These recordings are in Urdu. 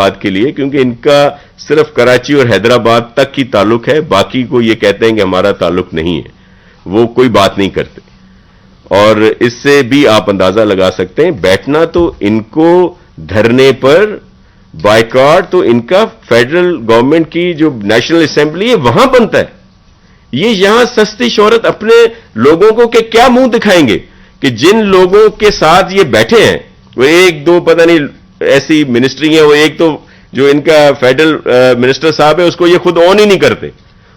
بات کے لیے، کیونکہ ان کا صرف کراچی اور حیدرآباد تک کی تعلق ہے، باقی کو یہ کہتے ہیں کہ ہمارا تعلق نہیں ہے، وہ کوئی بات نہیں کرتے. اور اس سے بھی آپ اندازہ لگا سکتے ہیں، بیٹھنا تو ان کو دھرنے پر، بائیکاٹ تو ان کا فیڈرل گورنمنٹ کی جو نیشنل اسمبلی ہے وہاں بنتا ہے. یہ یہاں سستی شہرت اپنے لوگوں کو کہ کیا منہ دکھائیں گے کہ جن لوگوں کے ساتھ یہ بیٹھے ہیں وہ ایک دو پتہ نہیں ایسی منسٹری ہیں، وہ ایک تو جو ان کا فیڈرل منسٹر صاحب ہے اس کو یہ خود آن ہی نہیں کرتے،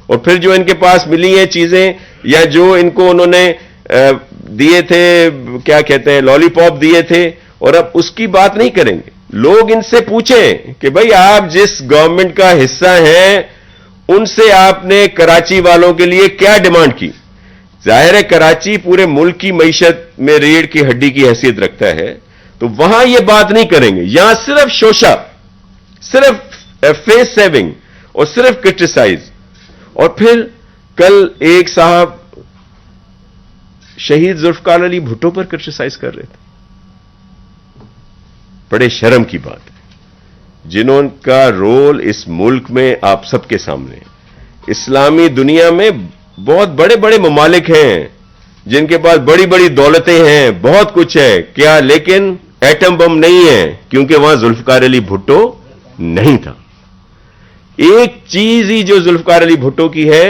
اور پھر جو ان کے پاس ملی ہیں چیزیں یا جو ان کو انہوں نے دیے تھے، کیا کہتے ہیں، لالی پاپ دیے تھے، اور اب اس کی بات نہیں کریں گے. لوگ ان سے پوچھیں کہ بھئی آپ جس گورنمنٹ کا حصہ ہیں ان سے آپ نے کراچی والوں کے لیے کیا ڈیمانڈ کی؟ ظاہر ہے کراچی پورے ملک کی معیشت میں ریڑھ کی ہڈی کی حیثیت رکھتا ہے، تو وہاں یہ بات نہیں کریں گے. یہاں صرف شوشہ، صرف فیس سیونگ اور صرف کرٹیسائز. اور پھر کل ایک صاحب شہید ذوالفقار علی بھٹو پر کرٹیسائز کر رہے تھے. بڑے شرم کی بات ہے. جنہوں کا رول اس ملک میں آپ سب کے سامنے ہے. اسلامی دنیا میں بہت بڑے بڑے ممالک ہیں جن کے پاس بڑی بڑی دولتیں ہیں، بہت کچھ ہے کیا، لیکن ایٹم بم نہیں ہے کیونکہ وہاں ذوالفقار علی بھٹو نہیں تھا. ایک چیز ہی جو ذوالفقار علی بھٹو کی ہے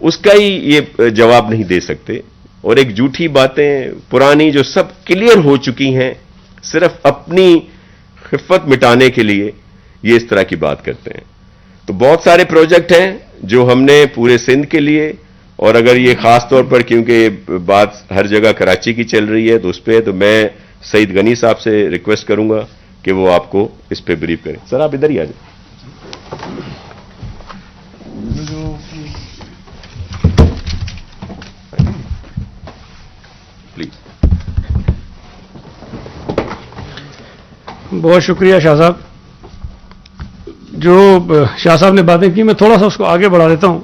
اس کا ہی یہ جواب نہیں دے سکتے. اور ایک جھوٹی باتیں پرانی جو سب کلیئر ہو چکی ہیں، صرف اپنی خفت مٹانے کے لیے یہ اس طرح کی بات کرتے ہیں. تو بہت سارے پروجیکٹ ہیں جو ہم نے پورے سندھ کے لیے، اور اگر یہ خاص طور پر کیونکہ بات ہر جگہ کراچی کی چل رہی ہے تو اس پہ تو میں سعید غنی صاحب سے ریکویسٹ کروں گا کہ وہ آپ کو اس پہ بریف کریں. سر آپ ادھر ہی آ جائیں. بہت شکریہ شاہ صاحب. جو شاہ صاحب نے باتیں کی میں تھوڑا سا اس کو آگے بڑھا دیتا ہوں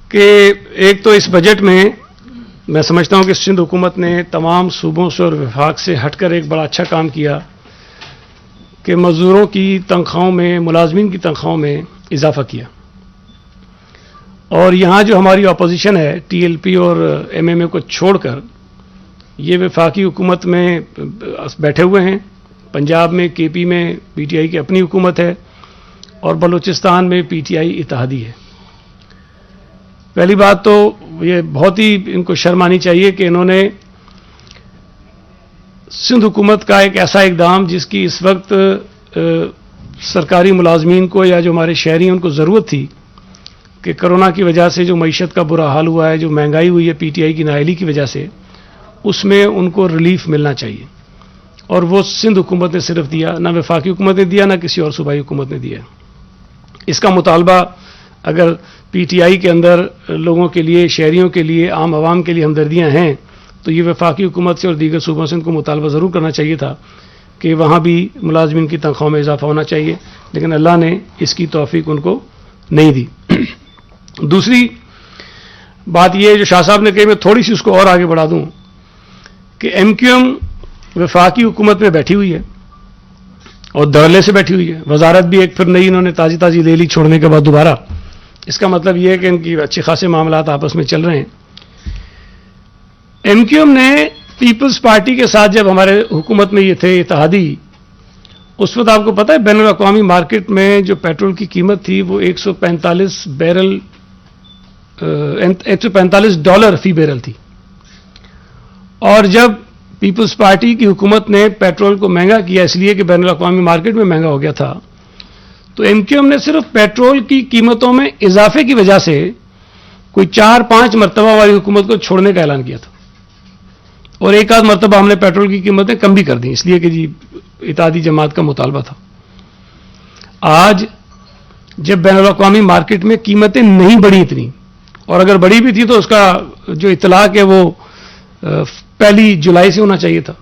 کہ ایک تو اس بجٹ میں سمجھتا ہوں کہ سندھ حکومت نے تمام صوبوں سے اور وفاق سے ہٹ کر ایک بڑا اچھا کام کیا کہ مزدوروں کی تنخواہوں میں، ملازمین کی تنخواہوں میں اضافہ کیا. اور یہاں جو ہماری اپوزیشن ہے ٹی ایل پی اور ایم ایم اے کو چھوڑ کر یہ وفاقی حکومت میں بیٹھے ہوئے ہیں. پنجاب میں کے پی میں پی ٹی آئی کی اپنی حکومت ہے اور بلوچستان میں پی ٹی آئی اتحادی ہے. پہلی بات تو یہ بہت ہی ان کو شرم آنی چاہیے کہ انہوں نے سندھ حکومت کا ایک ایسا اقدام جس کی اس وقت سرکاری ملازمین کو یا جو ہمارے شہری ہیں ان کو ضرورت تھی کہ کرونا کی وجہ سے جو معیشت کا برا حال ہوا ہے، جو مہنگائی ہوئی ہے پی ٹی آئی کی نااہلی کی وجہ سے، اس میں ان کو ریلیف ملنا چاہیے. اور وہ سندھ حکومت نے صرف دیا، نہ وفاقی حکومت نے دیا، نہ کسی اور صوبائی حکومت نے دیا. اس کا مطالبہ اگر پی ٹی آئی کے اندر لوگوں کے لیے، شہریوں کے لیے، عام عوام کے لیے ہمدردیاں ہیں تو یہ وفاقی حکومت سے اور دیگر صوبوں سے ان کو مطالبہ ضرور کرنا چاہیے تھا کہ وہاں بھی ملازمین کی تنخواہوں میں اضافہ ہونا چاہیے، لیکن اللہ نے اس کی توفیق ان کو نہیں دی. دوسری بات یہ جو شاہ صاحب نے کہی، میں تھوڑی سی اس کو اور آگے بڑھا دوں کہ ایم کیو ایم وفاقی حکومت میں بیٹھی ہوئی ہے اور دھڑلے سے بیٹھی ہوئی ہے. وزارت بھی ایک پھر نئی انہوں نے تازی لے لی چھوڑنے کے بعد دوبارہ. اس کا مطلب یہ ہے کہ ان کی اچھے خاصے معاملات آپس میں چل رہے ہیں. ایم کیو ایم نے پیپلز پارٹی کے ساتھ جب ہمارے حکومت میں یہ تھے اتحادی، اس وقت آپ کو پتہ ہے بین الاقوامی مارکیٹ میں جو پیٹرول کی قیمت تھی وہ $145 فی بیرل تھی. اور جب پیپلز پارٹی کی حکومت نے پیٹرول کو مہنگا کیا اس لیے کہ بین الاقوامی مارکیٹ میں مہنگا ہو گیا تھا، تو ایم کیو ایم نے صرف پیٹرول کی قیمتوں میں اضافے کی وجہ سے کوئی 4-5 مرتبہ والی حکومت کو چھوڑنے کا اعلان کیا تھا. اور ایک آدھ مرتبہ ہم نے پیٹرول کی قیمتیں کم بھی کر دیں اس لیے کہ جی اتحادی جماعت کا مطالبہ تھا. آج جب بین الاقوامی مارکیٹ میں قیمتیں نہیں بڑھی اتنی، اور اگر بڑھی بھی تھی تو اس کا جو اطلاق ہے وہ 1 جولائی سے ہونا چاہیے تھا.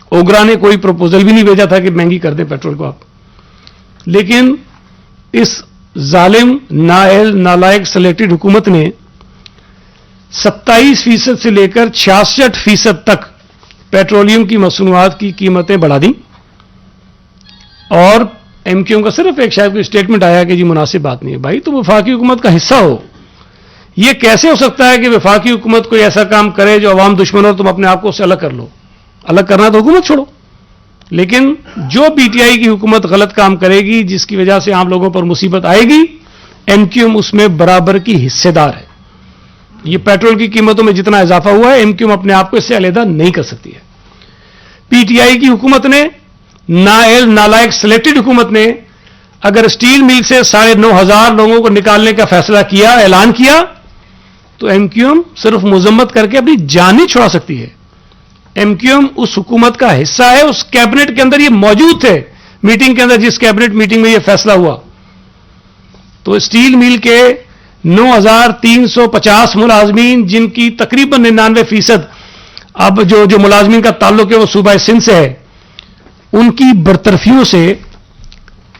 اوگرا نے کوئی پروپوزل بھی نہیں بھیجا تھا کہ مہنگی کر دیں پیٹرول کو آپ. لیکن اس ظالم، نااہل، نالائق سلیکٹڈ حکومت نے 27% سے لے کر 66% تک پیٹرولیم کی مصنوعات کی قیمتیں بڑھا دیں. اور ایم کیو ایم کا صرف ایک شاید کوئی اسٹیٹمنٹ آیا کہ جی مناسب بات نہیں ہے. بھائی تم وفاقی حکومت کا حصہ ہو, یہ کیسے ہو سکتا ہے کہ وفاقی حکومت کوئی ایسا کام کرے جو عوام دشمن ہو, تم اپنے آپ کو اس سے الگ کر لو؟ الگ کرنا تو حکومت چھوڑو, لیکن جو پی ٹی آئی کی حکومت غلط کام کرے گی جس کی وجہ سے عام لوگوں پر مصیبت آئے گی, ایم کیو ایم اس میں برابر کی حصے دار ہے. یہ پیٹرول کی قیمتوں میں جتنا اضافہ ہوا ہے, ایم کیو ایم اپنے آپ کو اس سے علیحدہ نہیں کر سکتی ہے. پی ٹی آئی کی حکومت نے, نااہل نالائق سلیکٹڈ حکومت نے اگر اسٹیل مل سے 9,500 لوگوں کو نکالنے کا فیصلہ کیا, اعلان کیا, تو ایم کیو ایم صرف مذمت کر کے اپنی جان نہیں چھڑا سکتی ہے. ایم کیو ایم اس حکومت کا حصہ ہے, اس کیبنٹ کے اندر یہ موجود تھے میٹنگ کے اندر, جس کیبنٹ میٹنگ میں یہ فیصلہ ہوا. تو اسٹیل مل کے 9,350 ملازمین, جن کی تقریباً 99% اب جو ملازمین کا تعلق ہے وہ صوبہ سندھ سے ہے, ان کی برطرفیوں سے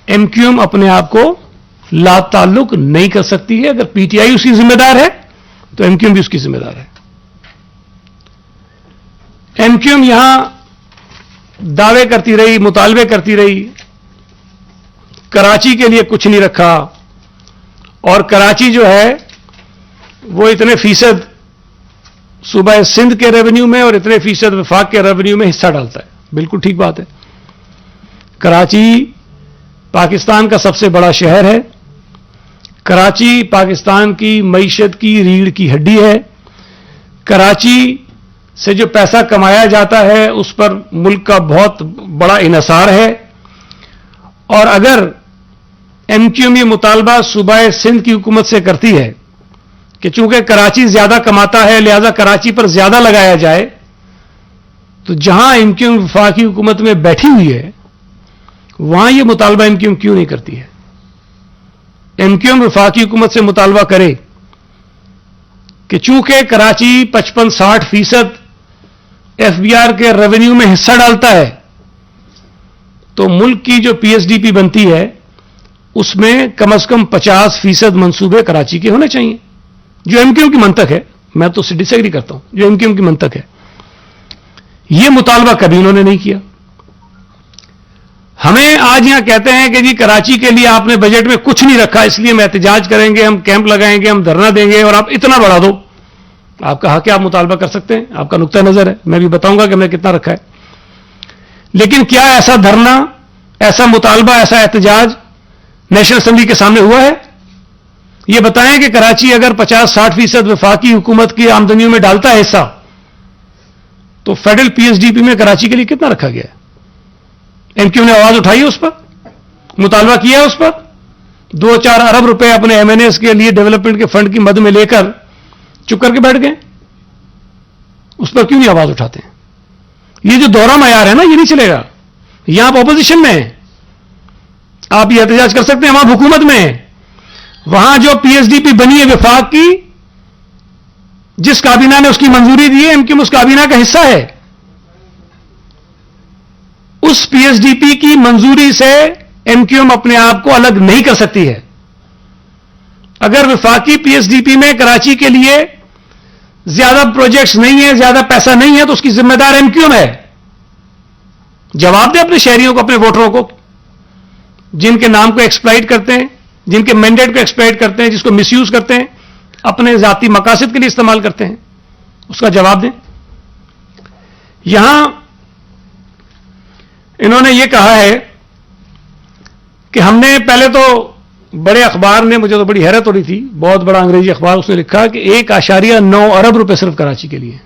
ایم کیو ایم اپنے آپ کو لا تعلق نہیں کر سکتی ہے. اگر پی ٹی آئی اس کی ذمہ دار ہے تو ایم کیو ایم بھی اس کی ذمہ دار ہے. ایم کیو ایم یہاں دعوے کرتی رہی, مطالبے کرتی رہی, کراچی کے لیے کچھ نہیں رکھا, اور کراچی جو ہے وہ اتنے فیصد صوبہ سندھ کے ریونیو میں اور اتنے فیصد وفاق کے ریونیو میں حصہ ڈالتا ہے. بالکل ٹھیک بات ہے. کراچی پاکستان کا سب سے بڑا شہر ہے. کراچی پاکستان کی معیشت کی ریڑھ کی ہڈی ہے. کراچی سے جو پیسہ کمایا جاتا ہے اس پر ملک کا بہت بڑا انحصار ہے. اور اگر ایم کیو ایم یہ مطالبہ صوبہ سندھ کی حکومت سے کرتی ہے کہ چونکہ کراچی زیادہ کماتا ہے لہذا کراچی پر زیادہ لگایا جائے, تو جہاں ایم کیو ایم وفاقی حکومت میں بیٹھی ہوئی ہے وہاں یہ مطالبہ ایم کیو ایم کیوں نہیں کرتی ہے؟ ایم کیو ایم وفاقی حکومت سے مطالبہ کرے کہ چونکہ کراچی 55-60% ایف بی آر کے ریونیو میں حصہ ڈالتا ہے, تو ملک کی جو پی ایس ڈی پی بنتی ہے اس میں کم از کم 50% منصوبے کراچی کے ہونے چاہیے. جو ایم کیو ایم کی منطق ہے, میں تو اس سے ڈس ایگری کرتا ہوں, جو ایم کیو ایم کی منطق ہے, یہ مطالبہ کبھی انہوں نے نہیں کیا. ہمیں آج یہاں کہتے ہیں کہ جی کراچی کے لیے آپ نے بجٹ میں کچھ نہیں رکھا, اس لیے ہم احتجاج کریں گے, ہم کیمپ لگائیں گے, ہم دھرنا دیں گے, اور آپ اتنا بڑھا دو. آپ کا حق ہے, آپ مطالبہ کر سکتے ہیں, آپ کا نقطہ نظر ہے, میں بھی بتاؤں گا کہ ہم نے کتنا رکھا ہے. لیکن کیا ایسا دھرنا, ایسا مطالبہ, ایسا احتجاج نیشنل اسمبلی کے سامنے ہوا ہے؟ یہ بتائیں کہ کراچی اگر 50-60% وفاقی حکومت کی آمدنیوں میں ڈالتا ہے حصہ, تو federal P S D P میں کراچی کے لیے کتنا رکھا گیا ہے؟ ایم کیو نے آواز اٹھائی ہے اس پر, مطالبہ کیا ہے اس پر, 2-4 ارب روپے اپنے ایم این ایس کے لیے ڈیولپمنٹ کے فنڈ کی مد میں لے کر چپ کر کے بیٹھ گئے. اس پر کیوں نہیں آواز اٹھاتے ہیں؟ یہ جو دوہرا معیار ہے نا, یہ نہیں چلے گا. یہاں آپ اپوزیشن میں ہیں, آپ یہ احتجاج کر سکتے ہیں, ہم آپ حکومت میں ہیں. وہاں جو پی ایس ڈی پی بنی ہے وفاق کی, جس کابینہ نے اس کی منظوری دی ہے, ایم کیو ایم اس کابینہ کا حصہ ہے. اس پی ایس ڈی پی کی منظوری سے ایم کیو ایم اپنے آپ کو الگ نہیں کر سکتی ہے. اگر وفاقی پی ایس ڈی پی میں کراچی کے لیے زیادہ پروجیکٹس نہیں ہیں, زیادہ پیسہ نہیں ہے, تو اس کی ذمہ دار ایم کیو ایم ہے. جواب دے اپنے شہریوں کو, اپنے ووٹروں کو, جن کے نام کو ایکسپلائٹ کرتے ہیں, جن کے مینڈیٹ کو ایکسپلائٹ کرتے ہیں, جس کو مس یوز کرتے ہیں, اپنے ذاتی مقاصد کے لیے استعمال کرتے ہیں. اس کا جواب دیں. یہاں انہوں نے یہ کہا ہے کہ ہم نے پہلے تو بڑے اخبار نے, مجھے تو بڑی حیرت ہو رہی تھی, بہت بڑا انگریزی اخبار, اس نے لکھا کہ 1.9 ارب روپے صرف کراچی کے لیے.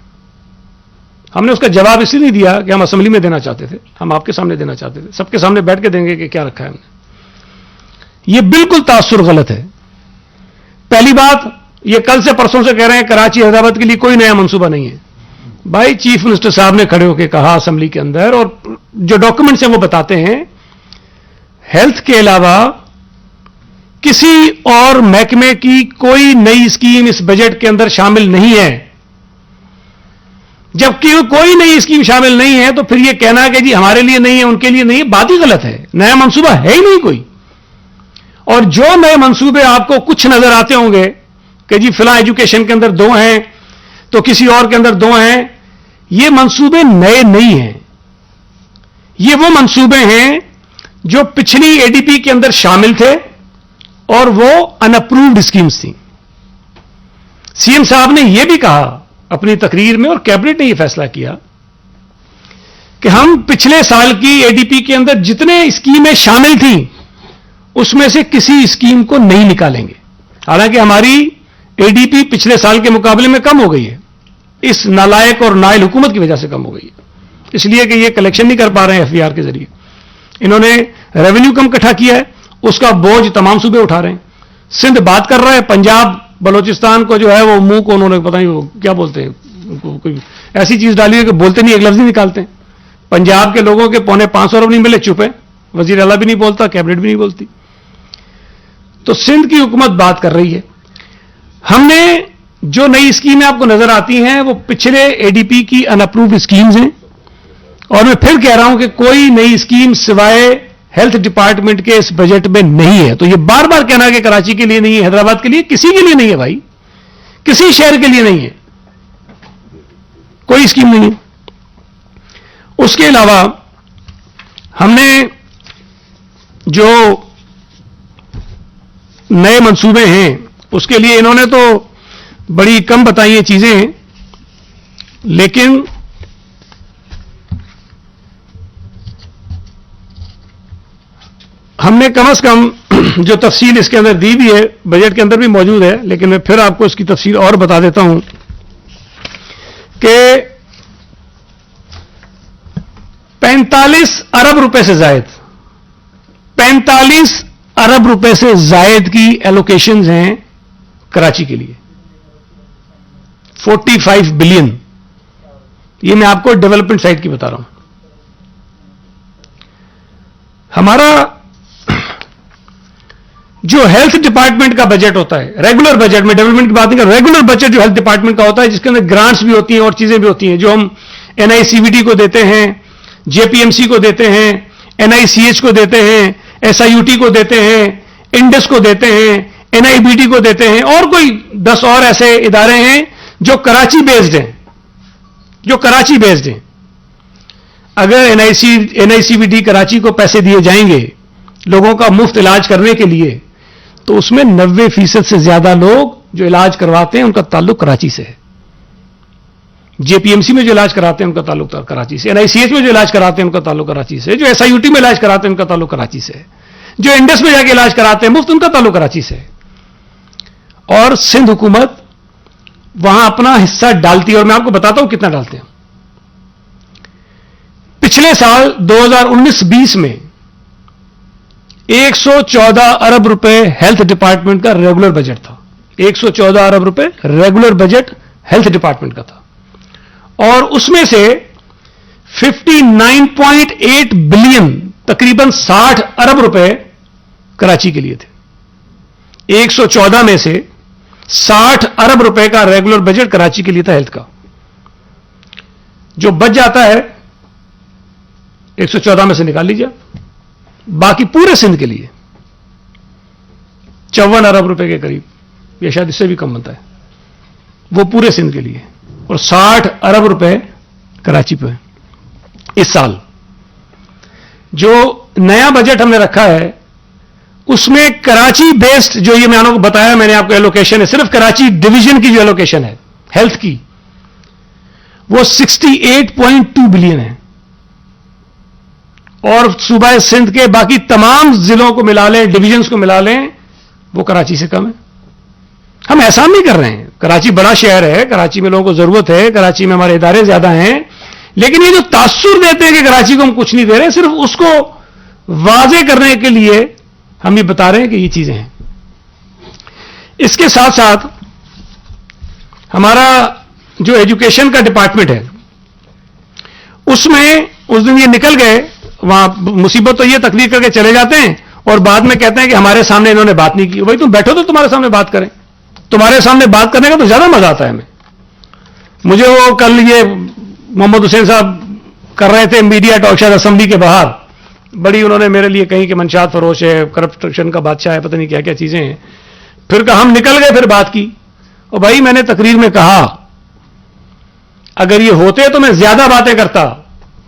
ہم نے اس کا جواب اس لیے نہیں دیا کہ ہم اسمبلی میں دینا چاہتے تھے, ہم آپ کے سامنے دینا چاہتے تھے, سب کے سامنے بیٹھ کے دیں گے کہ کیا رکھا ہے ہم نے. یہ بالکل تاثر غلط ہے. پہلی بات, یہ کل سے پرسوں سے کہہ رہے ہیں کراچی حیدرآباد کے لیے کوئی نیا منصوبہ نہیں ہے. بھائی چیف منسٹر صاحب نے کھڑے ہو کے کہا اسمبلی کے اندر, اور جو ڈاکومنٹس ہیں وہ بتاتے ہیں, ہیلتھ کے علاوہ کسی اور محکمے کی کوئی نئی اسکیم اس بجٹ کے اندر شامل نہیں ہے. جبکہ کوئی نئی اسکیم شامل نہیں ہے تو پھر یہ کہنا کہ جی ہمارے لیے نہیں ہے, ان کے لیے نہیں ہے, بات ہی غلط ہے. نیا منصوبہ ہے ہی نہیں کوئی. اور جو نئے منصوبے آپ کو کچھ نظر آتے ہوں گے کہ جی فلاں ایجوکیشن کے اندر 2 ہیں تو کسی اور کے اندر 2 ہیں, یہ منصوبے نئے نہیں ہیں. یہ وہ منصوبے ہیں جو پچھلی ADP کے اندر شامل تھے اور وہ اناپرووڈ اسکیمز تھیں. CM صاحب نے یہ بھی کہا اپنی تقریر میں اور کیبنٹ نے یہ فیصلہ کیا کہ ہم پچھلے سال کی ADP کے اندر جتنے اسکیمیں شامل تھیں اس میں سے کسی اسکیم کو نہیں نکالیں گے. حالانکہ ہماری ADP پچھلے سال کے مقابلے میں کم ہو گئی ہے, اس نالائق اور نائل حکومت کی وجہ سے کم ہو گئی ہے, اس لیے کہ یہ کلیکشن نہیں کر پا رہے ہیں FBR کے ذریعے. انہوں نے ریونیو کم اکٹھا کیا ہے, اس کا بوجھ تمام صوبے اٹھا رہے ہیں. سندھ بات کر رہا ہے, پنجاب بلوچستان کو جو ہے وہ منہ کو انہوں نے پتہ نہیں وہ کیا بولتے ہیں, کوئی ایسی چیز ڈالی ہے کہ بولتے نہیں, ایک لفظ نہیں نکالتے ہیں. پنجاب کے لوگوں کے 550 ارب نہیں ملے, چپ ہے, وزیر اعلیٰ بھی نہیں بولتا, کیبنٹ بھی نہیں بولتی. تو سندھ کی حکومت بات کر رہی ہے. ہم نے جو نئی اسکیمیں آپ کو نظر آتی ہیں وہ پچھلے ADP کی اناپرووڈ اسکیمز ہیں, اور میں پھر کہہ رہا ہوں کہ کوئی نئی اسکیم سوائے ہیلتھ ڈپارٹمنٹ کے اس بجٹ میں نہیں ہے. تو یہ بار بار کہنا کہ کراچی کے لیے نہیں ہے, حیدرآباد کے لیے, کسی کے لیے نہیں ہے بھائی, کسی شہر کے لیے نہیں ہے, کوئی اسکیم نہیں ہے. اس کے علاوہ ہم نے جو نئے منصوبے ہیں اس کے لیے انہوں نے تو بڑی کم بتائی ہیں چیزیں, لیکن ہم نے کم از کم جو تفصیل اس کے اندر دی بھی ہے, بجٹ کے اندر بھی موجود ہے, لیکن میں پھر آپ کو اس کی تفصیل اور بتا دیتا ہوں کہ 45 ارب روپے سے زائد 45 ارب روپے سے زائد کی ایلوکیشنز ہیں کراچی کے لیے. 45 بلین, یہ میں آپ کو ڈیولپمنٹ سائٹ کی بتا رہا ہوں. ہمارا جو ہیلتھ ڈپارٹمنٹ کا بجٹ ہوتا ہے, ریگولر بجٹ میں ڈیولپمنٹ کی بات نہیں کر رہا, ریگولر بجٹ جو ہیلتھ ڈپارٹمنٹ کا ہوتا ہے جس کے اندر گرانٹس بھی ہوتی ہیں اور چیزیں بھی ہوتی ہیں, جو ہم NICVT کو دیتے ہیں, JPMC کو دیتے ہیں, NICH کو دیتے ہیں, SIUT کو دیتے ہیں, انڈس کو دیتے ہیں, NIBT کو دیتے ہیں, اور کوئی 10 اور ایسے ادارے ہیں جو کراچی بیسڈ ہیں. اگر NICVT کراچی کو پیسے دیے جائیں گے لوگوں کا مفت علاج کرنے کے لیے, تو اس میں 90% سے زیادہ لوگ جو علاج کرواتے ہیں ان کا تعلق کراچی سے ہے. JPMC میں جو علاج کراتے ہیں ان کا تعلق کراچی سے, NICH میں جو علاج کراتے ہیں ان کا تعلق کراچی سے, جو SIUT میں علاج کراتے ہیں ان کا تعلق کراچی سے, جو انڈس میں جا کے علاج کراتے ہیں مفت ان کا تعلق کراچی سے. اور سندھ حکومت وہاں اپنا حصہ ڈالتی ہے, اور میں آپ کو بتاتا ہوں کتنا ڈالتے ہیں. پچھلے سال 2019-20 میں 114 ارب روپے ہیلتھ ڈپارٹمنٹ کا ریگولر بجٹ تھا. 114 ارب روپے ریگولر بجٹ ہیلتھ ڈپارٹمنٹ کا تھا, اور اس میں سے 59.8 بلین تقریباً 60 ارب روپے کراچی کے لیے تھے. 114 میں سے 60 ارب روپے کا ریگولر بجٹ کراچی کے لیے تھا ہیلتھ کا. جو بچ جاتا ہے 114 میں سے نکال لیجیے, باقی پورے سندھ کے لیے 54 ارب روپے کے قریب, یا شاید اس سے بھی کم بنتا ہے, وہ پورے سندھ کے لیے, اور 60 ارب روپے کراچی پہ. اس سال جو نیا بجٹ ہم نے رکھا ہے اس میں کراچی بیسڈ جو یہ میں آپ کو بتایا, میں نے آپ کو ایلوکیشن ہے, صرف کراچی ڈویژن کی جو ایلوکیشن ہے ہیلتھ کی وہ 68.2 بلین ہے, اور صوبہ سندھ کے باقی تمام ضلعوں کو ملا لیں, ڈویژنز کو ملا لیں, وہ کراچی سے کم ہے. ہم احسان نہیں کر رہے ہیں, کراچی بڑا شہر ہے, کراچی میں لوگوں کو ضرورت ہے, کراچی میں ہمارے ادارے زیادہ ہیں, لیکن یہ جو تاثر دیتے ہیں کہ کراچی کو ہم کچھ نہیں دے رہے, صرف اس کو واضح کرنے کے لیے ہم یہ بتا رہے ہیں کہ یہ چیزیں ہیں. اس کے ساتھ ساتھ ہمارا جو ایجوکیشن کا ڈپارٹمنٹ ہے اس میں اس دن یہ نکل گئے, وہاں مصیبت تو یہ تقریر کر کے چلے جاتے ہیں اور بعد میں کہتے ہیں کہ ہمارے سامنے انہوں نے بات نہیں کی. بھائی تم بیٹھو تو تمہارے سامنے بات کریں, تمہارے سامنے بات کرنے کا تو زیادہ مزہ آتا ہے ہمیں. مجھے وہ کل یہ محمد حسین صاحب کر رہے تھے میڈیا ٹاک شاید اسمبلی کے باہر, بڑی انہوں نے میرے لیے کہیں کہ منشیات فروش ہے, کرپشن کا بادشاہ ہے, پتہ نہیں کیا کیا چیزیں ہیں. پھر کہ ہم نکل گئے, پھر بات کی, اور بھائی میں نے تقریر میں کہا اگر یہ ہوتے تو میں زیادہ باتیں کرتا,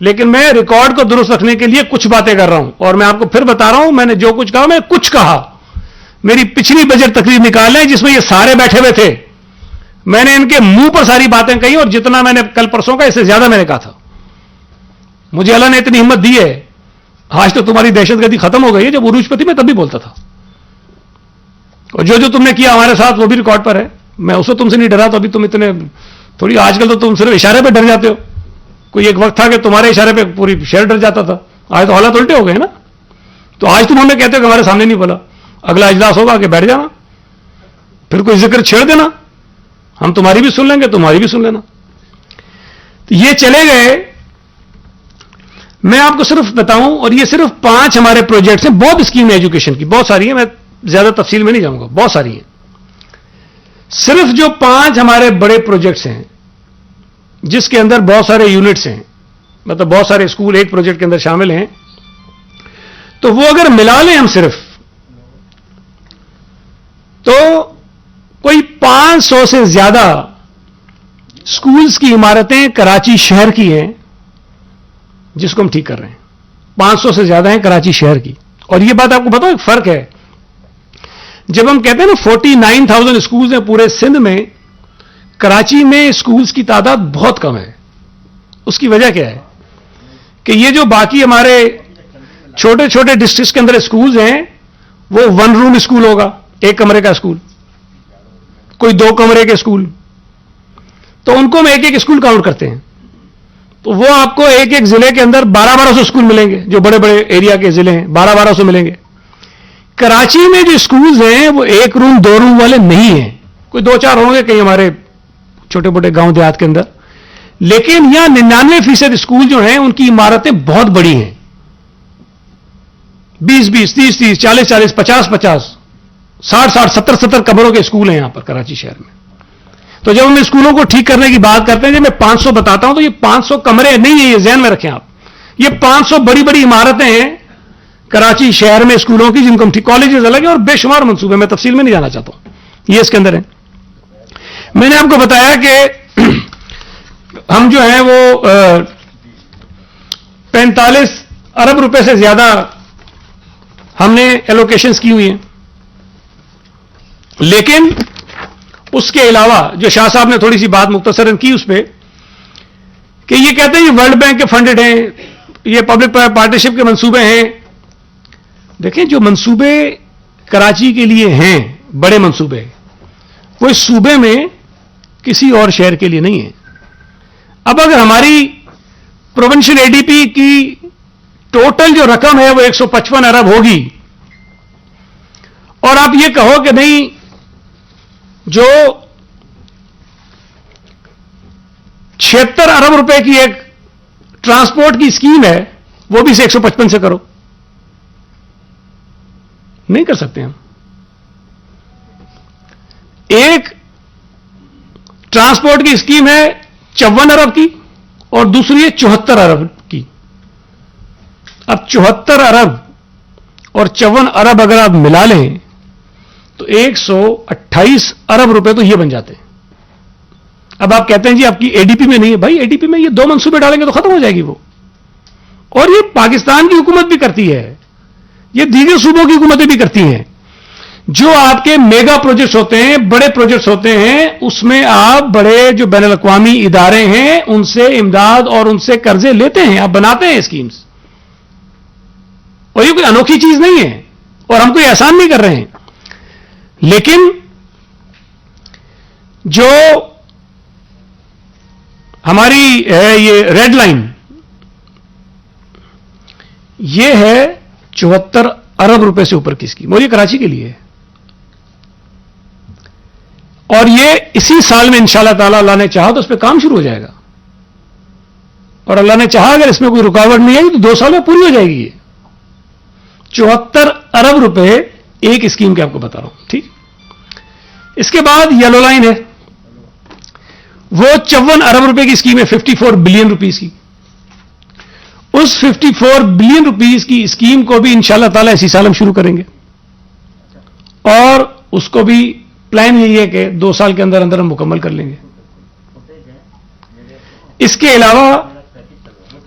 لیکن میں ریکارڈ کو درست رکھنے کے لیے کچھ باتیں کر رہا ہوں, اور میں آپ کو پھر بتا رہا ہوں میں نے جو کچھ کہا, میں کچھ کہا. میری پچھلی بجٹ تقریر نکال لیں جس میں یہ سارے بیٹھے ہوئے تھے, میں نے ان کے منہ پر ساری باتیں کہی, اور جتنا میں نے کل پرسوں کا اس سے زیادہ میں نے کہا تھا. مجھے اللہ نے اتنی ہمت دی ہے. آج تو تمہاری دہشت گردی ختم ہو گئی ہے, جب عروج پہ تھی میں تب بھی بولتا تھا, اور جو تم نے کیا ہمارے ساتھ وہ بھی ریکارڈ پر ہے. میں اس وقت تم سے نہیں ڈرا, تو ابھی تم اتنے تھوڑی, آج کل تو تم صرف اشارے پہ ڈر جاتے ہو. کوئی ایک وقت تھا کہ تمہارے اشارے پہ پوری شہر ڈر جاتا تھا. آج تو حالات الٹے ہو گئے نا. تو آج تم ہمیں کہتے ہو کہ ہمارے سامنے نہیں بولا, اگلا اجلاس ہوگا کہ بیٹھ جانا, پھر کوئی ذکر چھیڑ دینا, ہم تمہاری بھی سن لیں گے, تمہاری بھی سن لینا. تو یہ چلے گئے. میں آپ کو صرف بتاؤں, اور یہ صرف 5 ہمارے پروجیکٹس ہیں. بہت اسکیم ہے ایجوکیشن کی, بہت ساری ہیں, میں زیادہ تفصیل میں نہیں جاؤں گا, بہت ساری ہیں. صرف جو 5 ہمارے بڑے پروجیکٹس ہیں جس کے اندر بہت سارے یونٹس ہیں, مطلب بہت سارے اسکول ایک پروجیکٹ کے اندر شامل ہیں, تو وہ اگر ملا لیں ہم صرف, تو کوئی 500 سے زیادہ اسکولز کی عمارتیں کراچی شہر کی ہیں جس کو ہم ٹھیک کر رہے ہیں. 500 سے زیادہ ہیں کراچی شہر کی. اور یہ بات آپ کو بتاؤ, ایک فرق ہے. جب ہم کہتے ہیں نا 49,000 اسکولز ہیں پورے سندھ میں, کراچی میں اسکولز کی تعداد بہت کم ہے. اس کی وجہ کیا ہے کہ یہ جو باقی ہمارے چھوٹے چھوٹے ڈسٹرکٹس کے اندر اسکولز ہیں, وہ 1 روم اسکول ہوگا, 1 کمرے کا اسکول, کوئی 2 کمرے کے اسکول, تو ان کو ہم ایک اسکول کاؤنٹ کرتے ہیں. تو وہ آپ کو ایک ضلع کے اندر 1200 اسکول ملیں گے, جو بڑے بڑے ایریا کے ضلع ہیں 1200 ملیں گے. کراچی میں جو اسکولز ہیں وہ 1 روم 2 روم والے نہیں ہیں, کوئی 2-4 ہوں گے کہیں ہمارے چھوٹے موٹے گاؤں دیہات کے اندر, لیکن یہاں 99% اسکول جو ہیں ان کی عمارتیں بہت بڑی ہیں, 20-20, 30-30, 40-40, 50-50, 60-60, 70-70 کمروں کے اسکول ہیں یہاں پر کراچی شہر میں. تو جب ہم اسکولوں کو ٹھیک کرنے کی بات کرتے ہیں, جب میں 500 بتاتا ہوں تو یہ 500 کمرے نہیں ہیں, یہ ذہن میں رکھیں آپ. یہ 500 بڑی بڑی عمارتیں ہیں کراچی شہر میں اسکولوں کی, جن کو ہم ٹھیک, کالجز الگ ہیں اور بے شمار منصوبے, میں تفصیل میں نہیں جانا چاہتا ہوں, یہ اس کے اندر ہیں. میں نے آپ کو بتایا کہ ہم جو ہیں وہ 45 ارب روپے سے زیادہ ہم نے ایلوکیشنز کی ہوئی ہیں. لیکن اس کے علاوہ جو شاہ صاحب نے تھوڑی سی بات مختصراً کی اس پہ, کہ یہ کہتے ہیں یہ ورلڈ بینک کے فنڈڈ ہیں, یہ پبلک پارٹنرشپ کے منصوبے ہیں. دیکھیں جو منصوبے کراچی کے لیے ہیں, بڑے منصوبے, وہ اس صوبے میں کسی اور شہر کے لیے نہیں ہے. اب اگر ہماری پروونشل اے ڈی پی کی ٹوٹل جو رقم ہے وہ 155 ارب ہوگی, اور آپ یہ کہو کہ نہیں جو 76 ارب روپے کی ایک ٹرانسپورٹ کی اسکیم ہے وہ بھی 155 سے کرو, نہیں کر سکتے ہم. ایک ٹرانسپورٹ کی اسکیم ہے 54 ارب کی اور دوسری ہے 74 ارب کی. اب 74 ارب اور 54 ارب اگر آپ ملا لیں تو 128 ارب روپے تو یہ بن جاتے ہیں. اب آپ کہتے ہیں جی آپ کی اے ڈی پی میں نہیں ہے. بھائی اے ڈی پی میں یہ 2 منصوبے ڈالیں گے تو ختم ہو جائے گی وہ, اور یہ پاکستان کی حکومت بھی کرتی ہے, یہ دیگر صوبوں کی حکومتیں بھی کرتی ہیں. جو آپ کے میگا پروجیکٹس ہوتے ہیں, بڑے پروجیکٹس ہوتے ہیں, اس میں آپ بڑے جو بین الاقوامی ادارے ہیں ان سے امداد اور ان سے قرضے لیتے ہیں, آپ بناتے ہیں اسکیمز, اور یہ کوئی انوکھی چیز نہیں ہے اور ہم کوئی احسان نہیں کر رہے ہیں. لیکن جو ہماری ہے یہ ریڈ لائن, یہ ہے 74 ارب روپے سے اوپر کی اسکیم, اور یہ کراچی کے لیے ہے. اور یہ اسی سال میں انشاءاللہ تعالی اللہ نے چاہا تو اس پہ کام شروع ہو جائے گا, اور اللہ نے چاہا اگر اس میں کوئی رکاوٹ نہیں آئی تو 2 سال میں پوری ہو جائے گی. یہ 74 ارب روپے ایک اسکیم کے آپ کو بتا رہا ہوں, ٹھیک. اس کے بعد یلو لائن ہے, وہ 54 ارب روپے کی اسکیم ہے, 54 بلین روپیز کی. اس 54 بلین روپیز کی اسکیم کو بھی انشاءاللہ تعالی اسی سال ہم شروع کریں گے, اور اس کو بھی پلان یہی ہے کہ 2 سال کے اندر اندر ہم مکمل کر لیں گے. اس کے علاوہ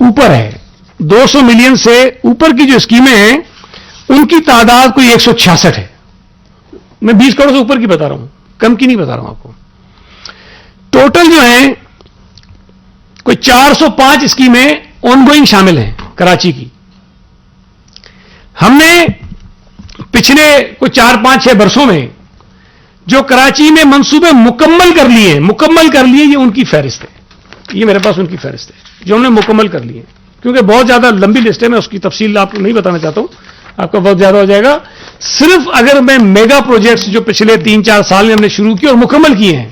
اوپر ہے. 200 ملین سے اوپر کی جو اسکیمیں ہیں ان کی تعداد کوئی 166 ہے. میں 20 کروڑ سے اوپر کی بتا رہا ہوں, کم کی نہیں بتا رہا ہوں آپ کو. ٹوٹل جو ہیں کوئی 405 اسکیمیں آن گوئنگ شامل ہیں کراچی کی. ہم نے پچھلے کوئی 4-5-6 برسوں میں جو کراچی میں منصوبے مکمل کر لیے یہ ان کی فہرست ہے. یہ میرے پاس ان کی فہرست ہے جو ہم نے مکمل کر لیے, کیونکہ بہت زیادہ لمبی لسٹ ہے, میں اس کی تفصیل آپ کو نہیں بتانا چاہتا ہوں, آپ کا بہت زیادہ ہو جائے گا. صرف اگر میں میگا پروجیکٹس جو پچھلے 3-4 سال میں ہم نے شروع کیے اور مکمل کیے ہیں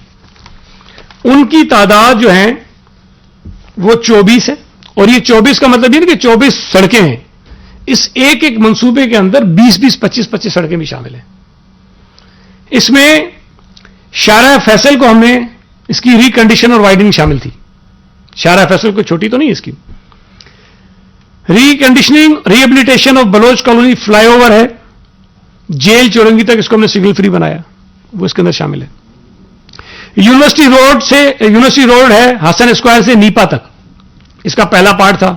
ان کی تعداد جو ہیں وہ 24 ہے. اور یہ 24 کا مطلب یہ نہیں کہ 24 سڑکیں ہیں, اس ایک منصوبے کے اندر 20-20, 25-25 سڑکیں بھی شامل ہیں. اس میں شارع فیصل کو ہم نے اس کی ریکنڈیشن اور وائڈنگ شامل تھی. شارع فیصل کو چھوٹی تو نہیں اس کی. Reconditioning rehabilitation of Baloch colony flyover ہے, جیل چورنگی تک اس کو ہم نے سگنل فری بنایا, وہ اس کے اندر شامل ہے. یونیورسٹی روڈ ہے حسن اسکوائر سے نیپا تک, اس کا پہلا پارٹ تھا.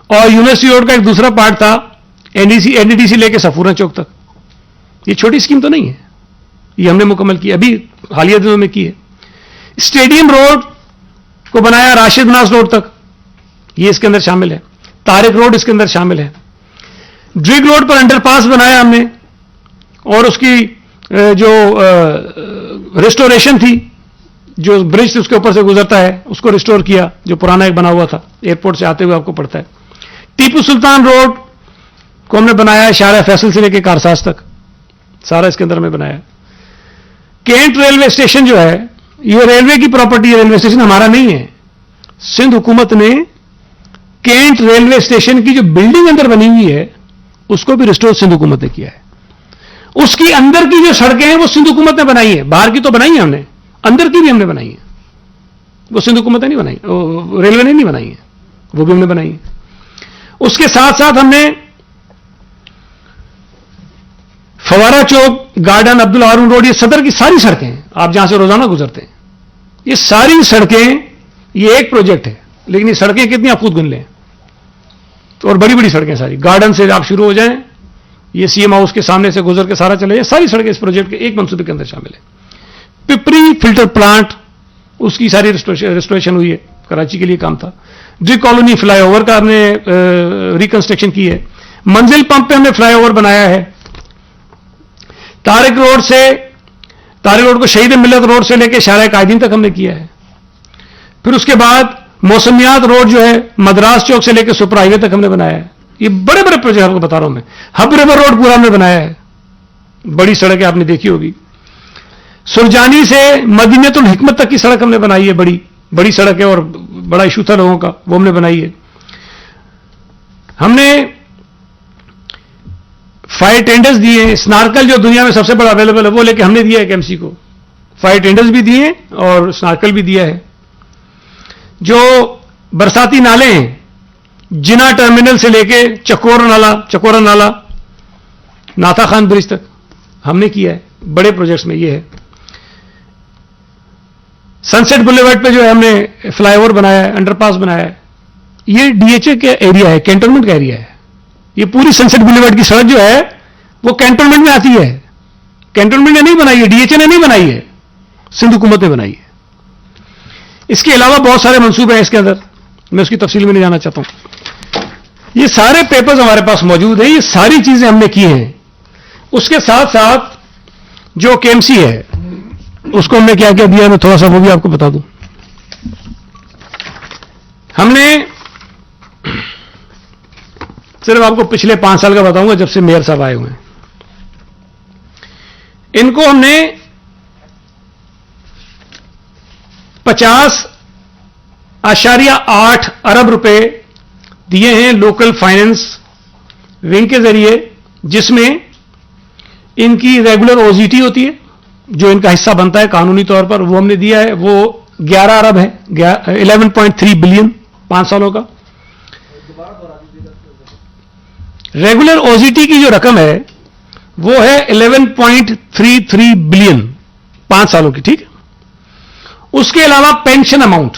اور یونیورسٹی روڈ کا ایک دوسرا پارٹ تھا این ڈی سی لے کے سفورہ چوک تک. یہ چھوٹی اسکیم تو نہیں ہے, یہ ہم نے مکمل کی, ابھی حالیہ دنوں میں کی ہے. اسٹیڈیم روڈ کو بنایا راشد ناز روڈ تک, یہ اس کے اندر شامل ہے. طارق روڈ اس کے اندر شامل ہے. ڈرگ روڈ پر انڈر پاس بنایا ہم نے, اور اس کی جو ریسٹوریشن تھی, جو برج اس کے اوپر سے گزرتا ہے اس کو ریسٹور کیا, جو پرانا ایک بنا ہوا تھا ایئرپورٹ سے آتے ہوئے آپ کو پڑتا ہے. ٹیپو سلطان روڈ کو ہم نے بنایا شارع فیصل سے لے کے کارساز تک, سارا اس کے اندر ہمیں بنایا. کینٹ ریلوے اسٹیشن جو ہے یہ ریلوے کی پراپرٹی ہے, ریلوے اسٹیشن ہمارا نہیں ہے. سندھ حکومت نے کینٹ ریلوے اسٹیشن کی جو بلڈنگ اندر بنی ہوئی ہے اس کو بھی ریسٹور سندھ حکومت نے کیا ہے. اس کی اندر کی جو سڑکیں ہیں وہ سندھ حکومت نے بنائی ہیں, باہر کی تو بنائی ہیں ہم نے, اندر کی بھی ہم نے بنائی ہے. وہ سندھ حکومت نے نہیں بنائی, ریلوے نے نہیں بنائی ہے, وہ بھی ہم نے بنائی ہے. اس کے ساتھ ساتھ ہم نے فوارہ چوک, گارڈن, عبد الہارون روڈ, یہ صدر کی ساری سڑکیں ہیں, آپ جہاں سے روزانہ گزرتے ہیں, یہ ساری سڑکیں, یہ ایک پروجیکٹ ہے لیکن یہ سڑکیں کتنی آپ خود گن لیں, اور بڑی بڑی سڑکیں ساری. گارڈن سے آپ شروع ہو جائیں, یہ سی ایم ہاؤس کے سامنے سے گزر کے سارا چلے جائیں, ساری سڑکیں اس پروجیکٹ کے ایک منصوبے کے اندر شامل ہیں. پپری فلٹر پلانٹ, اس کی ساری ریسٹوریشن ہوئی ہے, کراچی کے لیے کام تھا. ڈرگ کالونی فلائی اوور کا ہم نے ریکنسٹرکشن کی ہے. منزل پمپ پہ ہم نے فلائی اوور بنایا ہے. طارق روڈ کو شہید ملت روڈ سے لے کے شارع قائدین تک ہم نے کیا ہے. پھر اس کے بعد موسمیات روڈ جو ہے مدراس چوک سے لے کے سپر ہائی وے تک ہم نے بنایا ہے. یہ بڑے بڑے پروجیکٹ آپ کو بتا رہا ہوں میں. ہب ریور روڈ پورا ہم نے بنایا ہے, بڑی سڑک ہے, آپ نے دیکھی ہوگی. سرجانی سے مدینۃ الحکمت تک کی سڑک ہم نے بنائی ہے, بڑی سڑک ہے اور بڑا ایشو تھا لوگوں کا, وہ ہم نے بنائی ہے. ہم نے فائر ٹینڈرز دیے ہیں. سنارکل جو دنیا میں سب سے بڑا اویلیبل ہے وہ لے کے ہم نے دیا ہے ایک MC کو. فائر ٹینڈرز بھی دیے اور سنارکل بھی دیا ہے. جو برساتی نالے ہیں جنا ٹرمینل سے لے کے چکورا نالا ناتا خان برج تک ہم نے کیا ہے, بڑے پروجیکٹس میں یہ ہے. سن سیٹ بلیورڈ پہ جو ہے ہم نے فلائی اوور بنایا ہے, انڈر پاس بنایا ہے. یہ DHA کا ایریا ہے, کینٹونمنٹ کا ایریا ہے. یہ پوری سن سیٹ بلیورڈ کی سڑک جو ہے وہ کینٹونمنٹ میں آتی ہے. کینٹونمنٹ نے نہیں بنائی ہے, DHA نے نہیں بنائی ہے, سندھ حکومت نے بنائی ہے. اس کے علاوہ بہت سارے منصوبے ہیں اس کے اندر, میں اس کی تفصیل میں نہیں جانا چاہتا ہوں. یہ سارے پیپرز ہمارے پاس موجود ہیں, یہ ساری چیزیں ہم نے کی ہیں. اس کے ساتھ ساتھ جو KMC ہے اس کو ہم نے کیا کیا دیا, میں تھوڑا سا وہ بھی آپ کو بتا دوں. ہم نے صرف آپ کو پچھلے 5 سال کا بتاؤں گا جب سے میئر صاحب آئے ہوئے ہیں. ان کو ہم نے 50.8 ارب روپے دیے ہیں لوکل فائننس ونگ کے ذریعے, جس میں ان کی ریگولر OZT ہوتی ہے جو ان کا حصہ بنتا ہے قانونی طور پر, وہ ہم نے دیا ہے. وہ 11 ارب ہے, 11.3 بلین 5 سالوں کا. ریگولر OZT کی جو رقم ہے وہ ہے 11.33 بلین 5 سالوں کی, ٹھیک ہے. اس کے علاوہ پینشن اماؤنٹ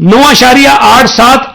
9.87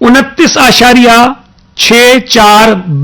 29.64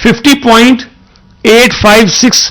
50.856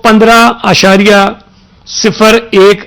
15.01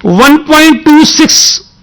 1.26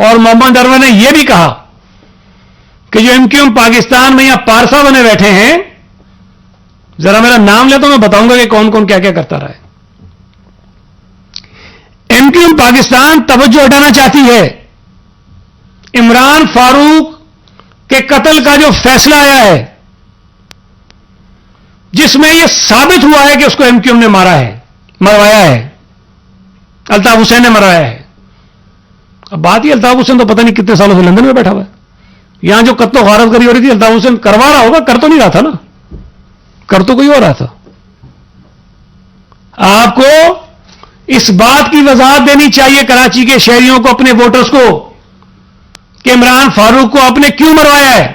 اور محمد انور نے یہ بھی کہا کہ جو MQM پاکستان میں یا پارسا بنے بیٹھے ہیں، ذرا میرا نام لے تو میں بتاؤں گا کہ کون کون کیا کیا کرتا رہا ہے۔ MQM پاکستان توجہ ہٹانا چاہتی ہے عمران فاروق کے قتل کا جو فیصلہ آیا ہے، جس میں یہ ثابت ہوا ہے کہ اس کو MQM نے مروایا ہے، الطاف حسین نے مروایا ہے۔ اب بات یہ، الطاف حسین تو پتہ نہیں کتنے سالوں سے لندن میں بیٹھا ہوا ہے، یہاں جو قتل و غارت کری ہو رہی تھی الطاف حسین کروا رہا ہوگا، کر تو نہیں رہا تھا نا، کر تو کوئی اور رہا تھا۔ آپ کو اس بات کی وضاحت دینی چاہیے کراچی کے شہریوں کو، اپنے ووٹرز کو، کہ عمران فاروق کو آپ نے کیوں مروایا ہے۔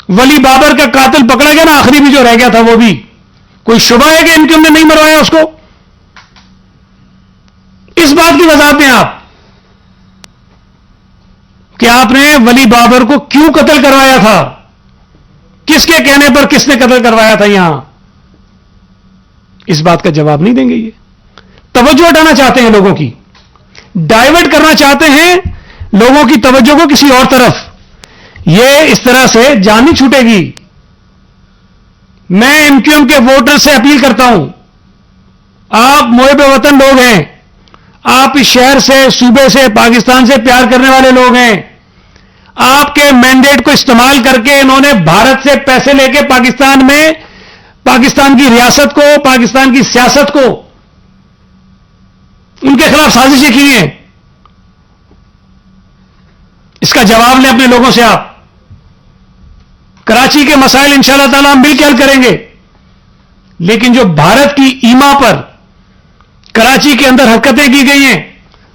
ولی بابر کا قاتل پکڑا گیا نا، آخری بھی جو رہ گیا تھا، وہ بھی کوئی شبہ ہے کہ MQM نے نہیں مروایا اس کو؟ اس بات کی وضاحت دیں آپ کہ آپ نے ولی بابر کو کیوں قتل کروایا تھا، کس کے کہنے پر کس نے قتل کروایا تھا یہاں؟ اس بات کا جواب نہیں دیں گے۔ یہ توجہ ہٹانا چاہتے ہیں لوگوں کی، ڈائیورٹ کرنا چاہتے ہیں لوگوں کی توجہ کو کسی اور طرف۔ یہ اس طرح سے جان نہیں چھوٹے گی۔ میں MQM کے ووٹر سے اپیل کرتا ہوں، آپ محب وطن لوگ ہیں، آپ اس شہر سے، صوبے سے، پاکستان سے پیار کرنے والے لوگ ہیں۔ آپ کے مینڈیٹ کو استعمال کر کے انہوں نے بھارت سے پیسے لے کے پاکستان میں پاکستان کی ریاست کو، پاکستان کی سیاست کو، ان کے خلاف سازشیں کی ہیں۔ اس کا جواب لیں اپنے لوگوں سے آپ۔ کراچی کے مسائل انشاءاللہ تعالی ہم مل کے حل کریں گے، لیکن جو بھارت کی ایما پر کراچی کے اندر حرکتیں کی گئی ہیں،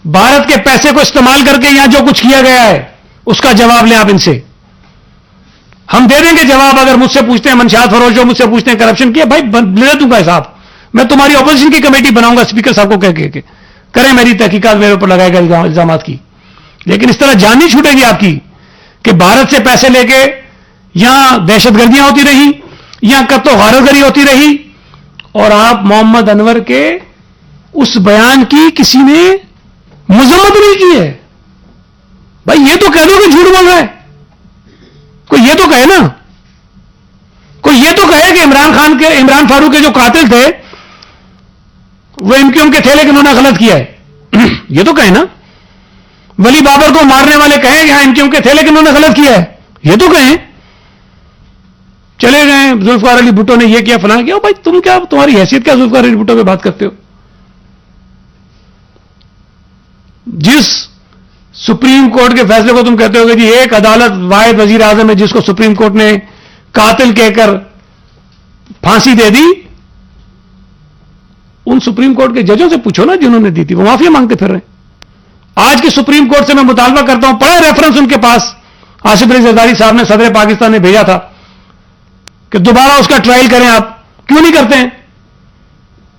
بھارت کے پیسے کو استعمال کر کے یہاں جو کچھ کیا گیا ہے، اس کا جواب لیں آپ ان سے۔ ہم دے دیں گے جواب۔ اگر مجھ سے پوچھتے ہیں منشیات فروش جو مجھ سے پوچھتے ہیں کرپشن کیا، بھائی لے دوں گا حساب، میں تمہاری اپوزیشن کی کمیٹی بناؤں گا اسپیکر صاحب کو کہہ کے کریں میری تحقیقات میرے اوپر لگائے گا الزامات کی۔ لیکن اس طرح جان نہیں چھوٹے گی آپ کی کہ بھارت سے پیسے لے کے یہاں دہشت گردیاں ہوتی رہی، یہاں قتل و غارت گری ہوتی رہی، اور آپ محمد انور کے اس بیان کی کسی نے مذمت نہیں کی ہے۔ بھائی یہ تو کہہ دو کہ جھوٹ بول رہا ہے، کوئی یہ تو کہے نا، کوئی یہ تو کہے کہ عمران فاروق کے جو قاتل تھے وہ MQM کے تھے لیکن انہوں نے غلط کیا ہے، یہ تو کہیں نا۔ ولی بابر کو مارنے والے کہیں کہ ہاں MQM کے تھے لیکن انہوں نے غلط کیا ہے، یہ تو کہیں۔ چلے گئے ذوالفقار علی بھٹو نے یہ کیا فلاں کیا، بھائی تم کیا، تمہاری حیثیت کیا ذوالفقار علی بھٹو پہ بات کرتے ہو؟ جس سپریم کورٹ کے فیصلے کو تم کہتے ہو کہ جی ایک عدالت واحد وزیر اعظم ہے جس کو سپریم کورٹ نے قاتل کہہ کر پھانسی دے دی، ان سپریم کورٹ کے ججوں سے پوچھو نا جنہوں نے دی تھی، وہ معافی مانگتے پھر رہے ہیں۔ آج کی سپریم کورٹ سے میں مطالبہ کرتا ہوں، پڑھا ریفرنس ان کے پاس، آصف علی زرداری صاحب نے صدر پاکستان نے بھیجا تھا کہ دوبارہ اس کا ٹرائل کریں، آپ کیوں نہیں کرتے ہیں؟